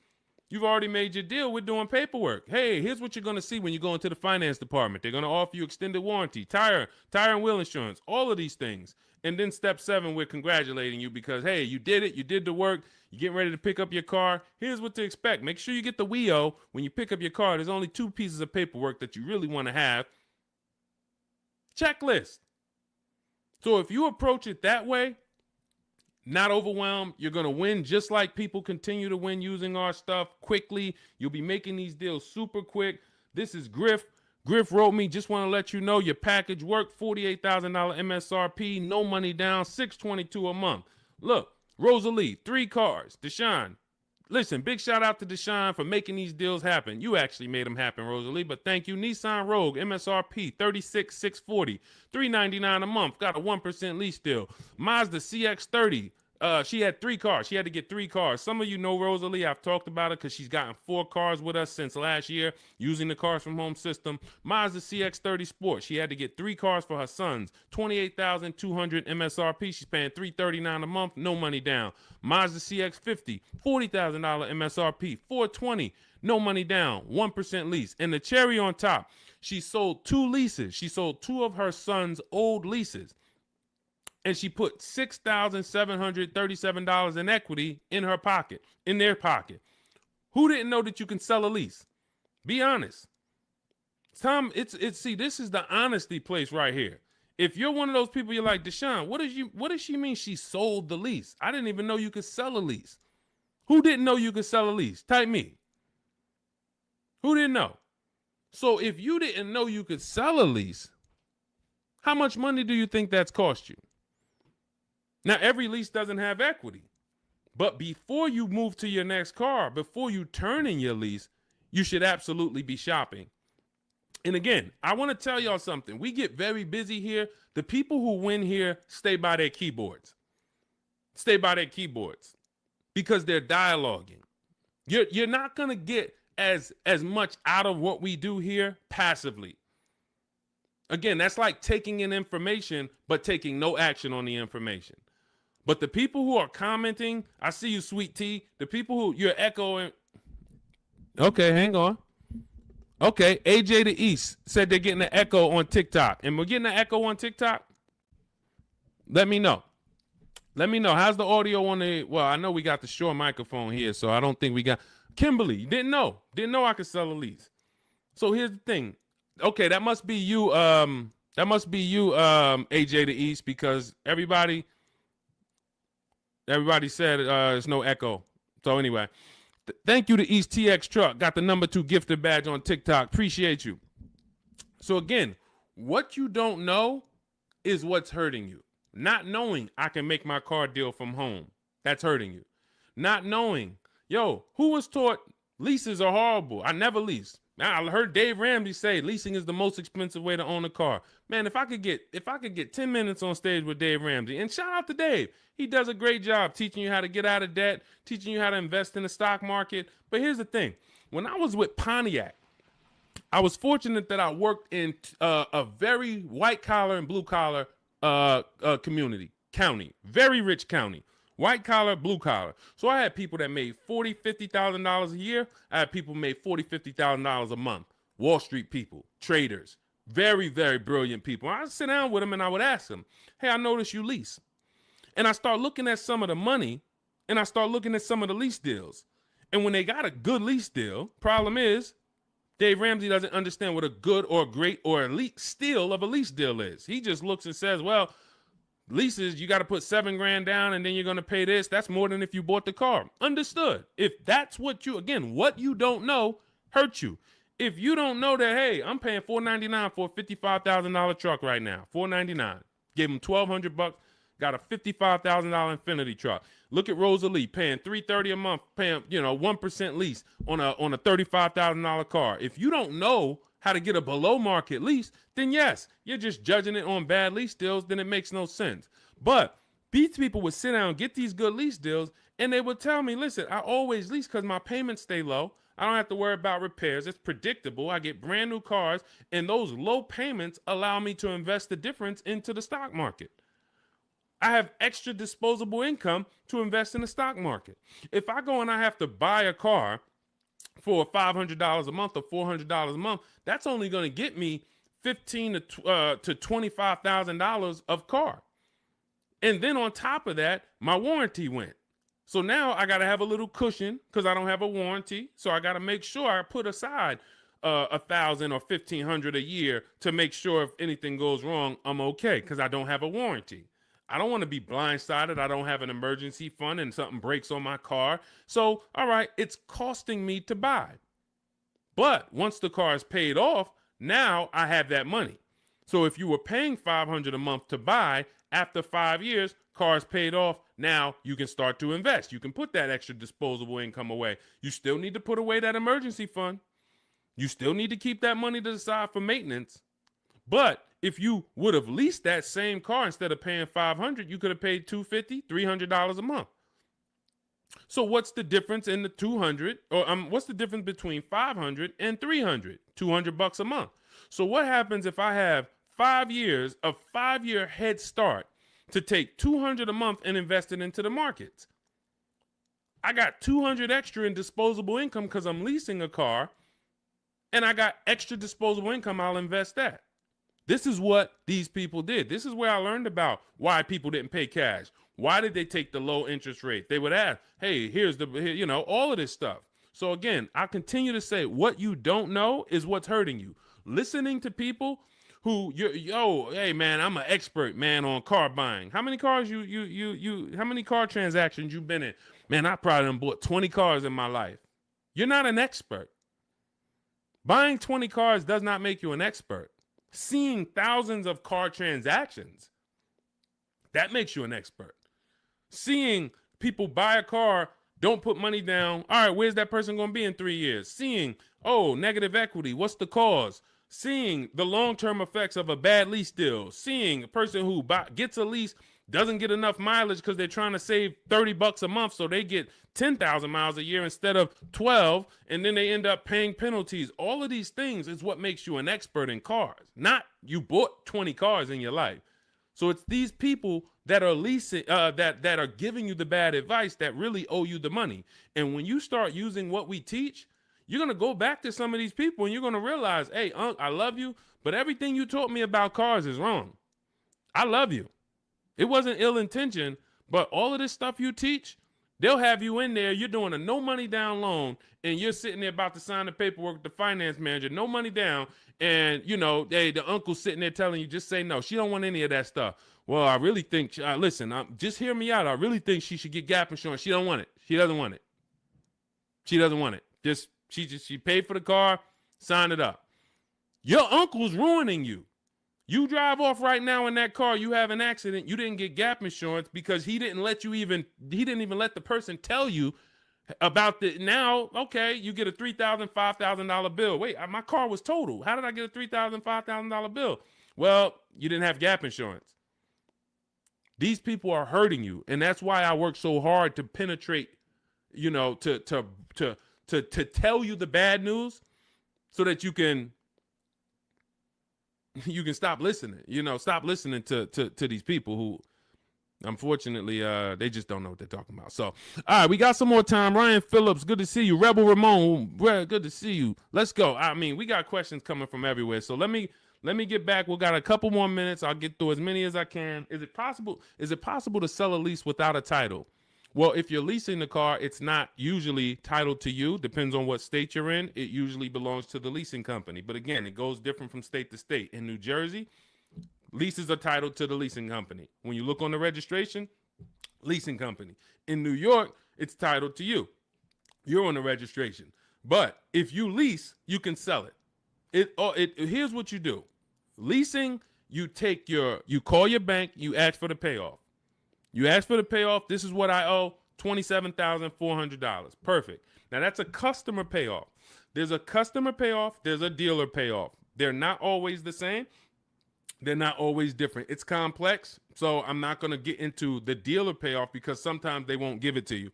you've already made your deal. We're doing paperwork. Hey, here's what you're going to see when you go into the finance department. They're going to offer you extended warranty, tire and wheel insurance, all of these things. And then step 7, we're congratulating you because, hey, you did it. You did the work. You're getting ready to pick up your car. Here's what to expect. Make sure you get the WIO when you pick up your car. There's only 2 pieces of paperwork that you really want to have. Checklist. So if you approach it that way, not overwhelmed, you're going to win just like people continue to win using our stuff quickly. You'll be making these deals super quick. This is Griff. Griff wrote me, just want to let you know your package worked, $48,000 MSRP, no money down, $622 a month. Look, Rosalie, 3 cars. Deshone, listen, big shout out to Deshone for making these deals happen. You actually made them happen, Rosalie, but thank you. Nissan Rogue, MSRP, $36,640, $399 a month, got a 1% lease deal. Mazda CX-30, she had 3 cars. She had to get 3 cars. Some of you know Rosalie. I've talked about it because she's gotten 4 cars with us since last year using the Cars from Home system. Mazda CX-30 Sport. She had to get 3 cars for her sons. $28,200 MSRP. She's paying $339 a month. No money down. Mazda CX-50. $40,000 MSRP. $420. No money down. 1% lease. And the cherry on top, she sold 2 leases. She sold 2 of her sons' old leases. And she put $6,737 in equity in her pocket, in their pocket. Who didn't know that you can sell a lease? Be honest. Tom, see, this is the honesty place right here. If you're one of those people, you're like, Deshone, what does she mean she sold the lease? I didn't even know you could sell a lease. Who didn't know you could sell a lease? Type me. Who didn't know? So if you didn't know you could sell a lease, how much money do you think that's cost you? Now, every lease doesn't have equity, but before you move to your next car, before you turn in your lease, you should absolutely be shopping. And again, I want to tell y'all something. We get very busy here. The people who win here stay by their keyboards. Stay by their keyboards because they're dialoguing. You're not going to get as much out of what we do here passively. Again, that's like taking in information, but taking no action on the information. But the people who are commenting, I see you, Sweet Tea. The people who you're echoing. Okay, hang on. Okay, AJ the East said they're getting an echo on TikTok. And we're getting an echo on TikTok? Let me know. Let me know. How's the audio on the, well, I know we got the Shure microphone here, so I don't think we got, Kimberly, didn't know I could sell a lease. So here's the thing. Okay, that must be you, AJ the East, because everybody said there's no echo. So anyway, thank you to East TX Truck. Got the #2 gifted badge on TikTok. Appreciate you. So again, what you don't know is what's hurting you. Not knowing I can make my car deal from home. That's hurting you. Not knowing, who was taught leases are horrible? I never leased. Now, I heard Dave Ramsey say leasing is the most expensive way to own a car. Man, if I could get 10 minutes on stage with Dave Ramsey, and shout out to Dave. He does a great job teaching you how to get out of debt, teaching you how to invest in the stock market. But here's the thing. When I was with Pontiac, I was fortunate that I worked in a very white collar and blue collar county, very rich county. White collar, blue collar. So I had people that made $40,000, $50,000 a year. I had people who made $40,000, $50,000 a month. Wall Street people, traders, very, very brilliant people. I'd sit down with them and I would ask them, hey, I noticed you lease. And I start looking at some of the money and I start looking at some of the lease deals. And when they got a good lease deal, problem is Dave Ramsey doesn't understand what a good or great or elite steal of a lease deal is. He just looks and says, well, leases, you got to put $7,000 down and then you're going to pay this. That's more than if you bought the car. Understood. If that's what you don't know hurts you. If you don't know that, hey, I'm paying $499 for a $55,000 truck right now, $499. Gave him $1,200, got a $55,000 Infinity truck. Look at Rosalie paying $330 a month, paying 1% lease on a $35,000 car. If you don't know how to get a below market lease, then yes, you're just judging it on bad lease deals, then it makes no sense. But these people would sit down, get these good lease deals, and they would tell me, listen, I always lease because my payments stay low. I don't have to worry about repairs. It's predictable. I get brand new cars, and those low payments allow me to invest the difference into the stock market. I have extra disposable income to invest in the stock market. If I go and I have to buy a car for $500 a month or $400 a month, that's only going to get me $15,000 to $25,000 of car. And then on top of that, my warranty went. So now I got to have a little cushion because I don't have a warranty. So I got to make sure I put aside $1,000 or $1,500 a year to make sure if anything goes wrong, I'm okay because I don't have a warranty. I don't want to be blindsided. I don't have an emergency fund and something breaks on my car. So, all right, it's costing me to buy. But once the car is paid off, now I have that money. So if you were paying $500 a month to buy, after 5 years, car is paid off. Now you can start to invest. You can put that extra disposable income away. You still need to put away that emergency fund. You still need to keep that money to the side for maintenance. But if you would have leased that same car instead of paying $500, you could have paid $250, $300 a month. So what's the difference in the 200 or what's the difference between 500 and 300? $200 a month. So what happens if I have 5 years, a 5-year head start to take $200 a month and invest it into the markets? I got $200 extra in disposable income because I'm leasing a car, and I got extra disposable income. I'll invest that. This is what these people did. This is where I learned about why people didn't pay cash. Why did they take the low interest rate? They would ask, hey, here's all of this stuff. So again, I continue to say what you don't know is what's hurting you. listening to people who hey man, I'm an expert, man, on car buying. How many cars how many car transactions you been in? Man, I probably done bought 20 cars in my life. You're not an expert. Buying 20 cars does not make you an expert. Seeing thousands of car transactions, that makes you an expert. Seeing people buy a car, don't put money down. All right, where's that person going to be in 3 years? Seeing, negative equity. What's the cause? Seeing the long-term effects of a bad lease deal. Seeing a person who gets a lease, doesn't get enough mileage because they're trying to save $30 a month, so they get 10,000 miles a year instead of 12, and then they end up paying penalties. All of these things is what makes you an expert in cars, not you bought 20 cars in your life. So it's these people that are leasing, that are giving you the bad advice that really owe you the money. And when you start using what we teach, you're going to go back to some of these people and you're going to realize, hey, Unc, I love you, but everything you taught me about cars is wrong. I love you. It wasn't ill intention, but all of this stuff you teach, they'll have you in there. You're doing a no money down loan and you're sitting there about to sign the paperwork with the finance manager, no money down. And, the uncle's sitting there telling you, just say no. She don't want any of that stuff. Well, I really think, listen, just hear me out. I really think she should get gap insurance. She don't want it. She doesn't want it. She doesn't want it. She paid for the car, sign it up. Your uncle's ruining you. You drive off right now in that car, you have an accident, you didn't get gap insurance because he didn't even let the person tell you about now, okay, you get a $3,000, $5,000 bill. Wait, my car was totaled. How did I get a $3,000, $5,000 bill? Well, you didn't have gap insurance. These people are hurting you, and that's why I work so hard to penetrate, to tell you the bad news so that you can stop listening, stop listening to these people who, unfortunately, they just don't know what they're talking about. So, all right, we got some more time. Ryan Phillips, good to see you. Rebel Ramon, good to see you. Let's go. I mean, we got questions coming from everywhere. So let me get back. We got a couple more minutes. I'll get through as many as I can. Is it possible to sell a lease without a title? Well, if you're leasing the car, it's not usually titled to you. Depends on what state you're in. It usually belongs to the leasing company. But again, it goes different from state to state. In New Jersey, leases are titled to the leasing company. When you look on the registration, leasing company. In New York, it's titled to you. You're on the registration. But if you lease, you can sell it. Here's what you do. Leasing, you call your bank, you ask for the payoff. You ask for the payoff. This is what I owe, $27,400. Perfect. Now, that's a customer payoff. There's a customer payoff. There's a dealer payoff. They're not always the same. They're not always different. It's complex, so I'm not going to get into the dealer payoff because sometimes they won't give it to you.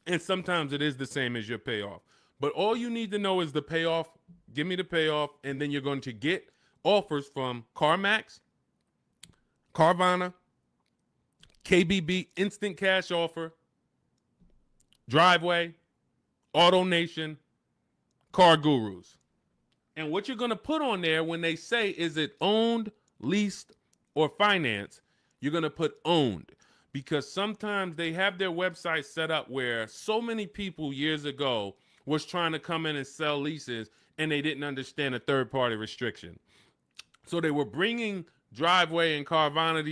And sometimes it is the same as your payoff. But all you need to know is the payoff. Give me the payoff, and then you're going to get offers from CarMax, Carvana, KBB, Instant Cash Offer, Driveway, Auto Nation, Car Gurus. And what you're going to put on there when they say, is it owned, leased, or financed, you're going to put owned. Because sometimes they have their website set up where so many people years ago was trying to come in and sell leases and they didn't understand a third-party restriction. So they were bringing Driveway and Carvana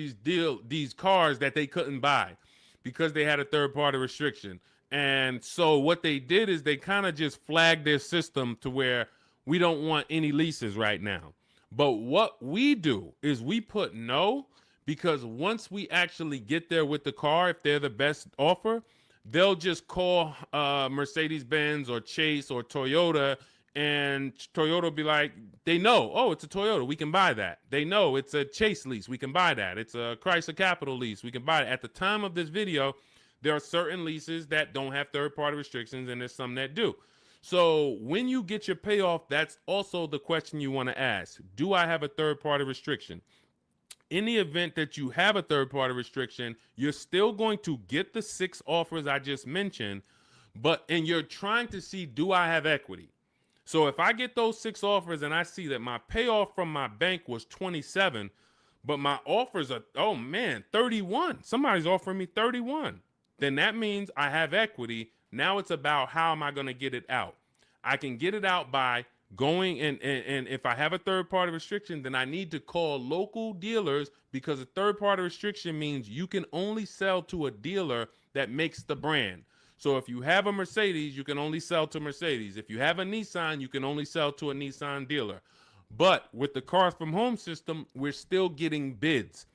these cars that they couldn't buy because they had a third-party restriction. And so what they did is they kind of just flagged their system to where we don't want any leases right now. But what we do is we put no, because once we actually get there with the car, if they're the best offer, they'll just call Mercedes-Benz or Chase or Toyota, and Toyota will be like, they know, oh, it's a Toyota, we can buy that. They know it's a Chase lease, we can buy that. It's a Chrysler Capital lease, we can buy it. At the time of this video, there are certain leases that don't have third-party restrictions, and there's some that do. So when you get your payoff, that's also the question you want to ask. Do I have a third-party restriction? In the event that you have a third-party restriction, you're still going to get the 6 offers I just mentioned, and you're trying to see, do I have equity? So if I get those 6 offers and I see that my payoff from my bank was 27, but my offers are, 31. Somebody's offering me 31. Then that means I have equity. Now it's about how am I going to get it out? I can get it out by going and if I have a third party restriction, then I need to call local dealers, because a third party restriction means you can only sell to a dealer that makes the brand. So if you have a Mercedes, you can only sell to Mercedes. If you have a Nissan, you can only sell to a Nissan dealer. But with the Cars from Home system, we're still getting bids.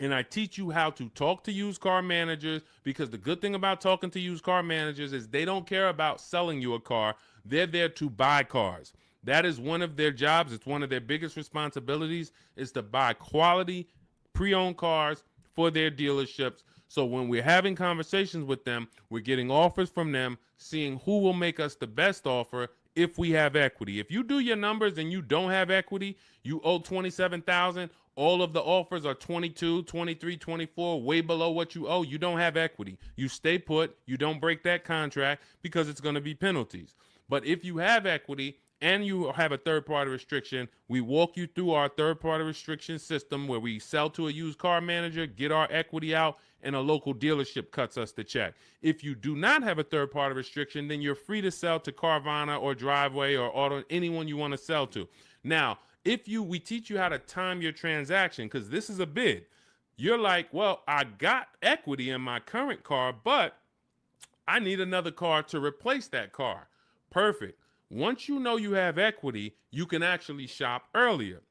And I teach you how to talk to used car managers, because the good thing about talking to used car managers is they don't care about selling you a car. They're there to buy cars. That is one of their jobs. It's one of their biggest responsibilities, is to buy quality pre-owned cars for their dealerships. So when we're having conversations with them, we're getting offers from them, seeing who will make us the best offer if we have equity. If you do your numbers and you don't have equity, you owe 27,000, all of the offers are 22, 23, 24, way below what you owe. You don't have equity. You stay put. You don't break that contract, because it's going to be penalties. But if you have equity and you have a third-party restriction, we walk you through our third-party restriction system, where we sell to a used car manager, get our equity out, and a local dealership cuts us the check. If you do not have a third-party restriction, then you're free to sell to Carvana or Driveway or Auto, anyone you want to sell to. Now, we teach you how to time your transaction, because this is a bid. You're like, well, I got equity in my current car, but I need another car to replace that car. Perfect. Once you know you have equity, you can actually shop earlier.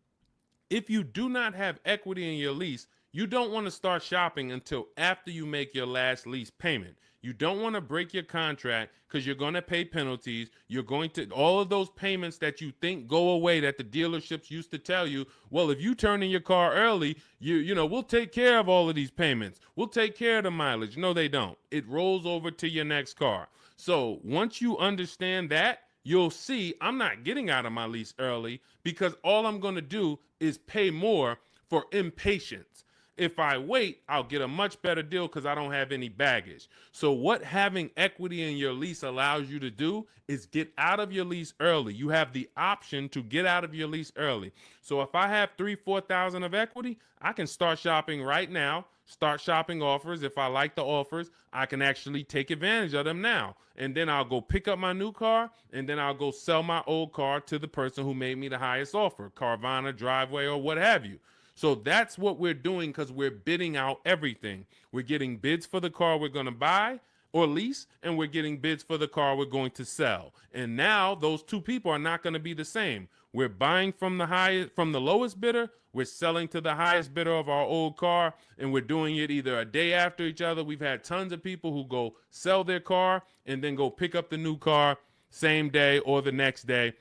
If you do not have equity in your lease, you don't want to start shopping until after you make your last lease payment. You don't want to break your contract, because you're going to pay penalties. You're going to, all of those payments that you think go away, that the dealerships used to tell you, well, if you turn in your car early, we'll take care of all of these payments. We'll take care of the mileage. No, they don't. It rolls over to your next car. So once you understand that, you'll see I'm not getting out of my lease early, because all I'm going to do is pay more for impatience. If I wait, I'll get a much better deal, because I don't have any baggage. So what having equity in your lease allows you to do is get out of your lease early. You have the option to get out of your lease early. So if I have 3,000-4,000 of equity, I can start shopping right now, start shopping offers. If I like the offers, I can actually take advantage of them now. And then I'll go pick up my new car, and then I'll go sell my old car to the person who made me the highest offer, Carvana, Driveway, or what have you. So that's what we're doing, because we're bidding out everything. We're getting bids for the car we're going to buy or lease, and we're getting bids for the car we're going to sell. And now those two people are not going to be the same. We're buying from the lowest bidder, we're selling to the highest bidder of our old car, and we're doing it either a day after each other. We've had tons of people who go sell their car and then go pick up the new car same day or the next day,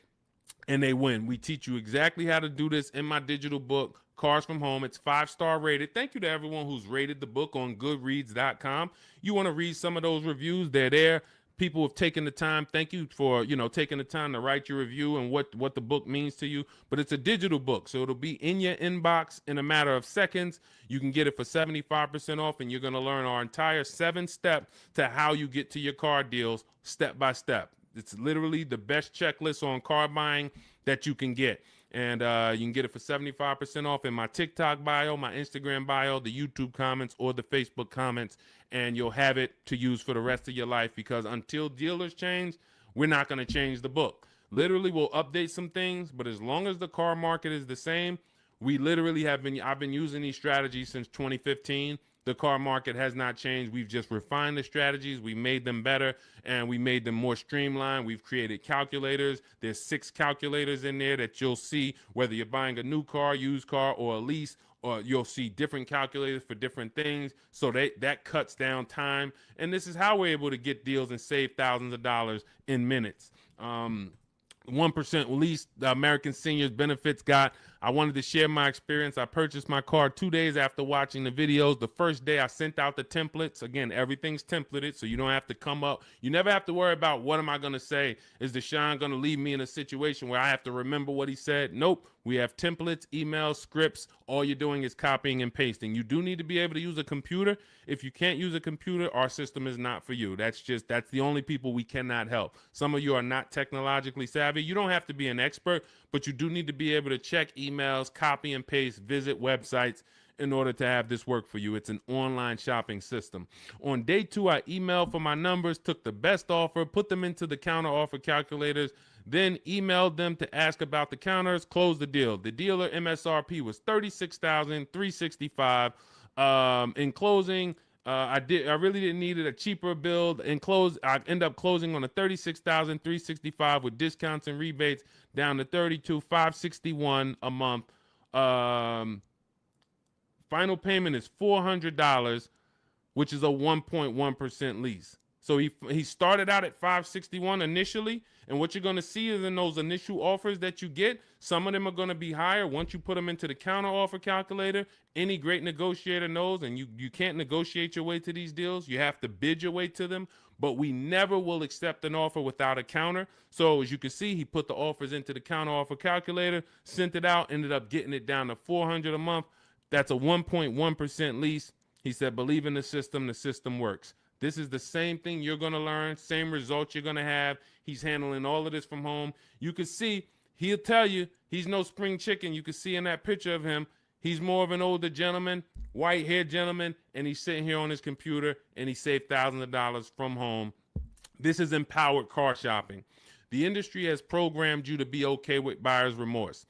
and they win. We teach you exactly how to do this in my digital book, Cars from Home. It's 5-star rated. Thank you to everyone who's rated the book on goodreads.com. You want to read some of those reviews, they're there. People have taken the time. Thank you for, taking the time to write your review and what the book means to you. But it's a digital book, so it'll be in your inbox in a matter of seconds. You can get it for 75% off, and you're going to learn our entire 7-step to how you get to your car deals step by step. It's literally the best checklist on car buying that you can get. And you can get it for 75% off in my TikTok bio, my Instagram bio, the YouTube comments, or the Facebook comments. And you'll have it to use for the rest of your life, because until dealers change, we're not going to change the book. Literally, we'll update some things, but as long as the car market is the same, we literally I've been using these strategies since 2015. The car market has not changed. We've just refined the strategies. We made them better, and we made them more streamlined. We've created calculators. There's 6 calculators in there that you'll see whether you're buying a new car, used car, or a lease, or you'll see different calculators for different things. So that cuts down time. And this is how we're able to get deals and save thousands of dollars in minutes. 1% lease, the American Seniors Benefits got. I wanted to share my experience. I purchased my car 2 days after watching the videos. The first day I sent out the templates. Again, everything's templated, so you don't have to come up. You never have to worry about what am I going to say. Is Deshone going to leave me in a situation where I have to remember what he said? Nope. We have templates, emails, scripts. All you're doing is copying and pasting. You do need to be able to use a computer. If you can't use a computer, our system is not for you. That's the only people we cannot help. Some of you are not technologically savvy. You don't have to be an expert, but you do need to be able to check emails, copy and paste, visit websites in order to have this work for you. It's an online shopping system. On day 2, I emailed for my numbers, took the best offer, put them into the counter offer calculators. then emailed them to ask about the counters, closed the deal. The dealer MSRP was $36,365. In closing, I really didn't need it, a cheaper build. In close, I end up closing on a $36,365 with discounts and rebates down to $32,561 a month. Final payment is $400, which is a 1.1% lease. So he started out at 561 initially, and what you're going to see is in those initial offers that you get, some of them are going to be higher once you put them into the counter offer calculator. Any great negotiator knows, and you can't negotiate your way to these deals. You have to bid your way to them, but we never will accept an offer without a counter. So as you can see, he put the offers into the counter offer calculator, sent it out, ended up getting it down to $400 a month. That's a 1.1% lease. He said, believe in the system works. This is the same thing you're going to learn, same results you're going to have. He's handling all of this from home. You can see, he'll tell you, he's no spring chicken. You can see in that picture of him, he's more of an older gentleman, white-haired gentleman, and he's sitting here on his computer, and he saved thousands of dollars from home. This is empowered car shopping. The industry has programmed you to be okay with buyer's remorse.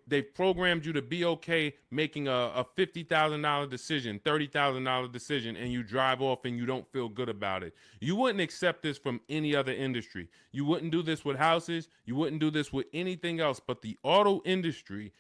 They've programmed you to be okay making a $50,000 decision, $30,000 decision, and you drive off and you don't feel good about it. You wouldn't accept this from any other industry. You wouldn't do this with houses. You wouldn't do this with anything else. But the auto industry,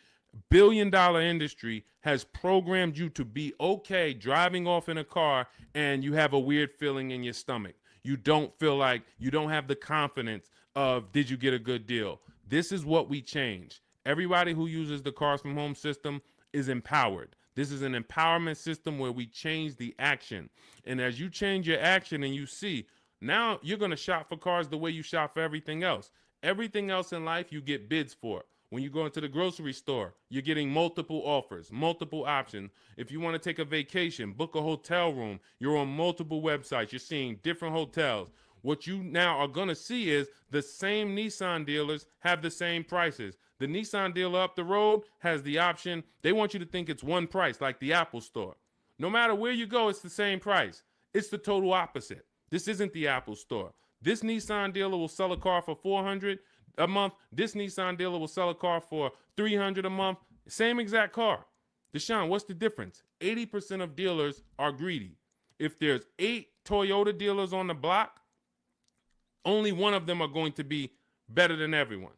billion-dollar industry, has programmed you to be okay driving off in a car and you have a weird feeling in your stomach. You don't feel like, you don't have the confidence of, did you get a good deal? This is what we change. Everybody who uses the Cars from Home system is empowered. This is an empowerment system where we change the action. And as you change your action and you see, now you're going to shop for cars the way you shop for everything else. Everything else in life you get bids for. When you go into the grocery store, you're getting multiple offers, multiple options. If you want to take a vacation, book a hotel room, you're on multiple websites. You're seeing different hotels. What you now are going to see is the same Nissan dealers have the same prices. The Nissan dealer up the road has the option. They want you to think it's one price, like the Apple store. No matter where you go, it's the same price. It's the total opposite. This isn't the Apple store. This Nissan dealer will sell a car for $400 a month. This Nissan dealer will sell a car for $300 a month. Same exact car. Deshone, what's the difference? 80% of dealers are greedy. If there's 8 Toyota dealers on the block, only one of them are going to be better than everyone.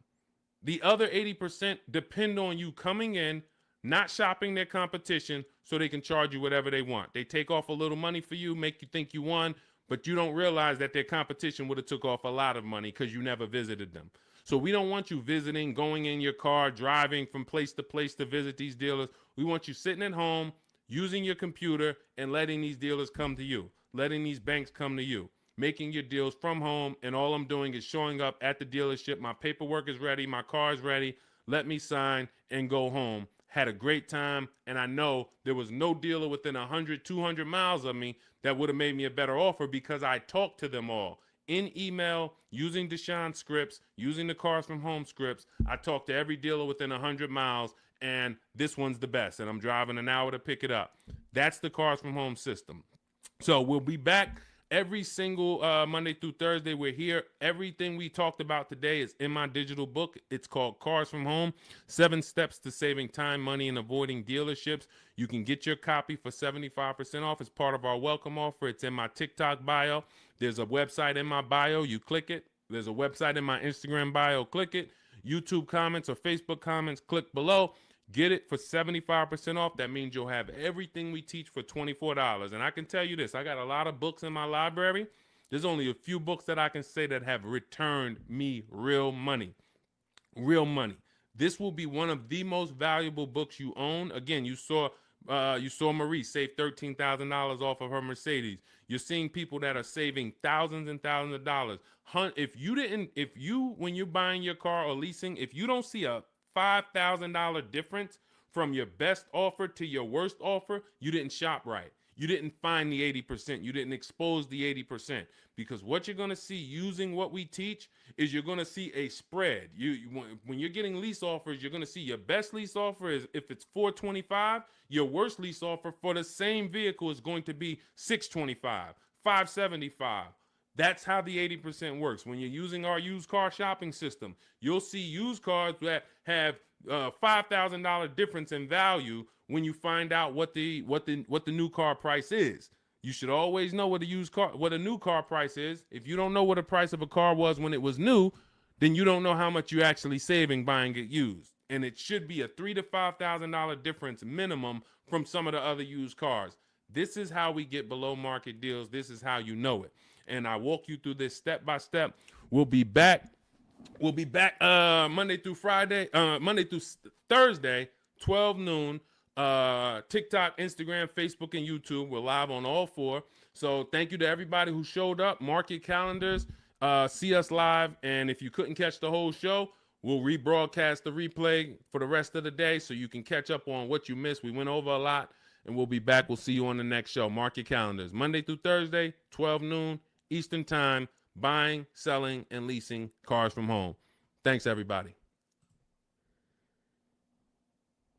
The other 80% depend on you coming in, not shopping their competition so they can charge you whatever they want. They take off a little money for you, make you think you won, but you don't realize that their competition would have took off a lot of money because you never visited them. So we don't want you visiting, going in your car, driving from place to visit these dealers. We want you sitting at home, using your computer, and letting these dealers come to you, letting these banks come to you, making your deals from home, and all I'm doing is showing up at the dealership. My paperwork is ready. My car is ready. Let me sign and go home. Had a great time, and I know there was no dealer within 100, 200 miles of me that would have made me a better offer because I talked to them all. In email, using Deshone scripts, using the Cars from Home scripts, I talked to every dealer within 100 miles, and this one's the best, and I'm driving an hour to pick it up. That's the Cars from Home system. So we'll be back every single Monday through Thursday. We're here. Everything we talked about today is in my digital book. It's called Cars from Home, 7 Steps to Saving Time, Money, and Avoiding Dealerships. You can get your copy for 75% off as part of our welcome offer. It's in my TikTok bio. There's a website in my bio. You click it. There's a website in my Instagram bio. Click it. YouTube comments or Facebook comments, click below. Get it for 75% off. That means you'll have everything we teach for $24. And I can tell you this, I got a lot of books in my library. There's only a few books that I can say that have returned me real money. Real money. This will be one of the most valuable books you own. Again, you saw Marie save $13,000 off of her Mercedes. You're seeing people that are saving thousands and thousands of dollars. When you're buying your car or leasing, if you don't see a $5,000 difference from your best offer to your worst offer, you didn't shop right. You didn't find the 80%. You didn't expose the 80%. Because what you're going to see using what we teach is you're going to see a spread. When you're getting lease offers, you're going to see your best lease offer is if it's $425, your worst lease offer for the same vehicle is going to be $625, $575. That's how the 80% works. When you're using our used car shopping system, you'll see used cars that have $5,000 difference in value when you find out what the new car price is. You should always know what a new car price is. If you don't know what the price of a car was when it was new, then you don't know how much you're actually saving buying it used. And it should be a $3,000 to $5,000 difference minimum from some of the other used cars. This is how we get below market deals. This is how you know it. And I walk you through this step by step. We'll be back. Monday through Friday, Monday through Thursday, 12 noon. TikTok, Instagram, Facebook, and YouTube. We're live on all four. So thank you to everybody who showed up. Mark your calendars. See us live. And if you couldn't catch the whole show, we'll rebroadcast the replay for the rest of the day so you can catch up on what you missed. We went over a lot, and we'll be back. We'll see you on the next show. Mark your calendars. Monday through Thursday, 12 noon Eastern Time, buying, selling, and leasing cars from home. Thanks, everybody.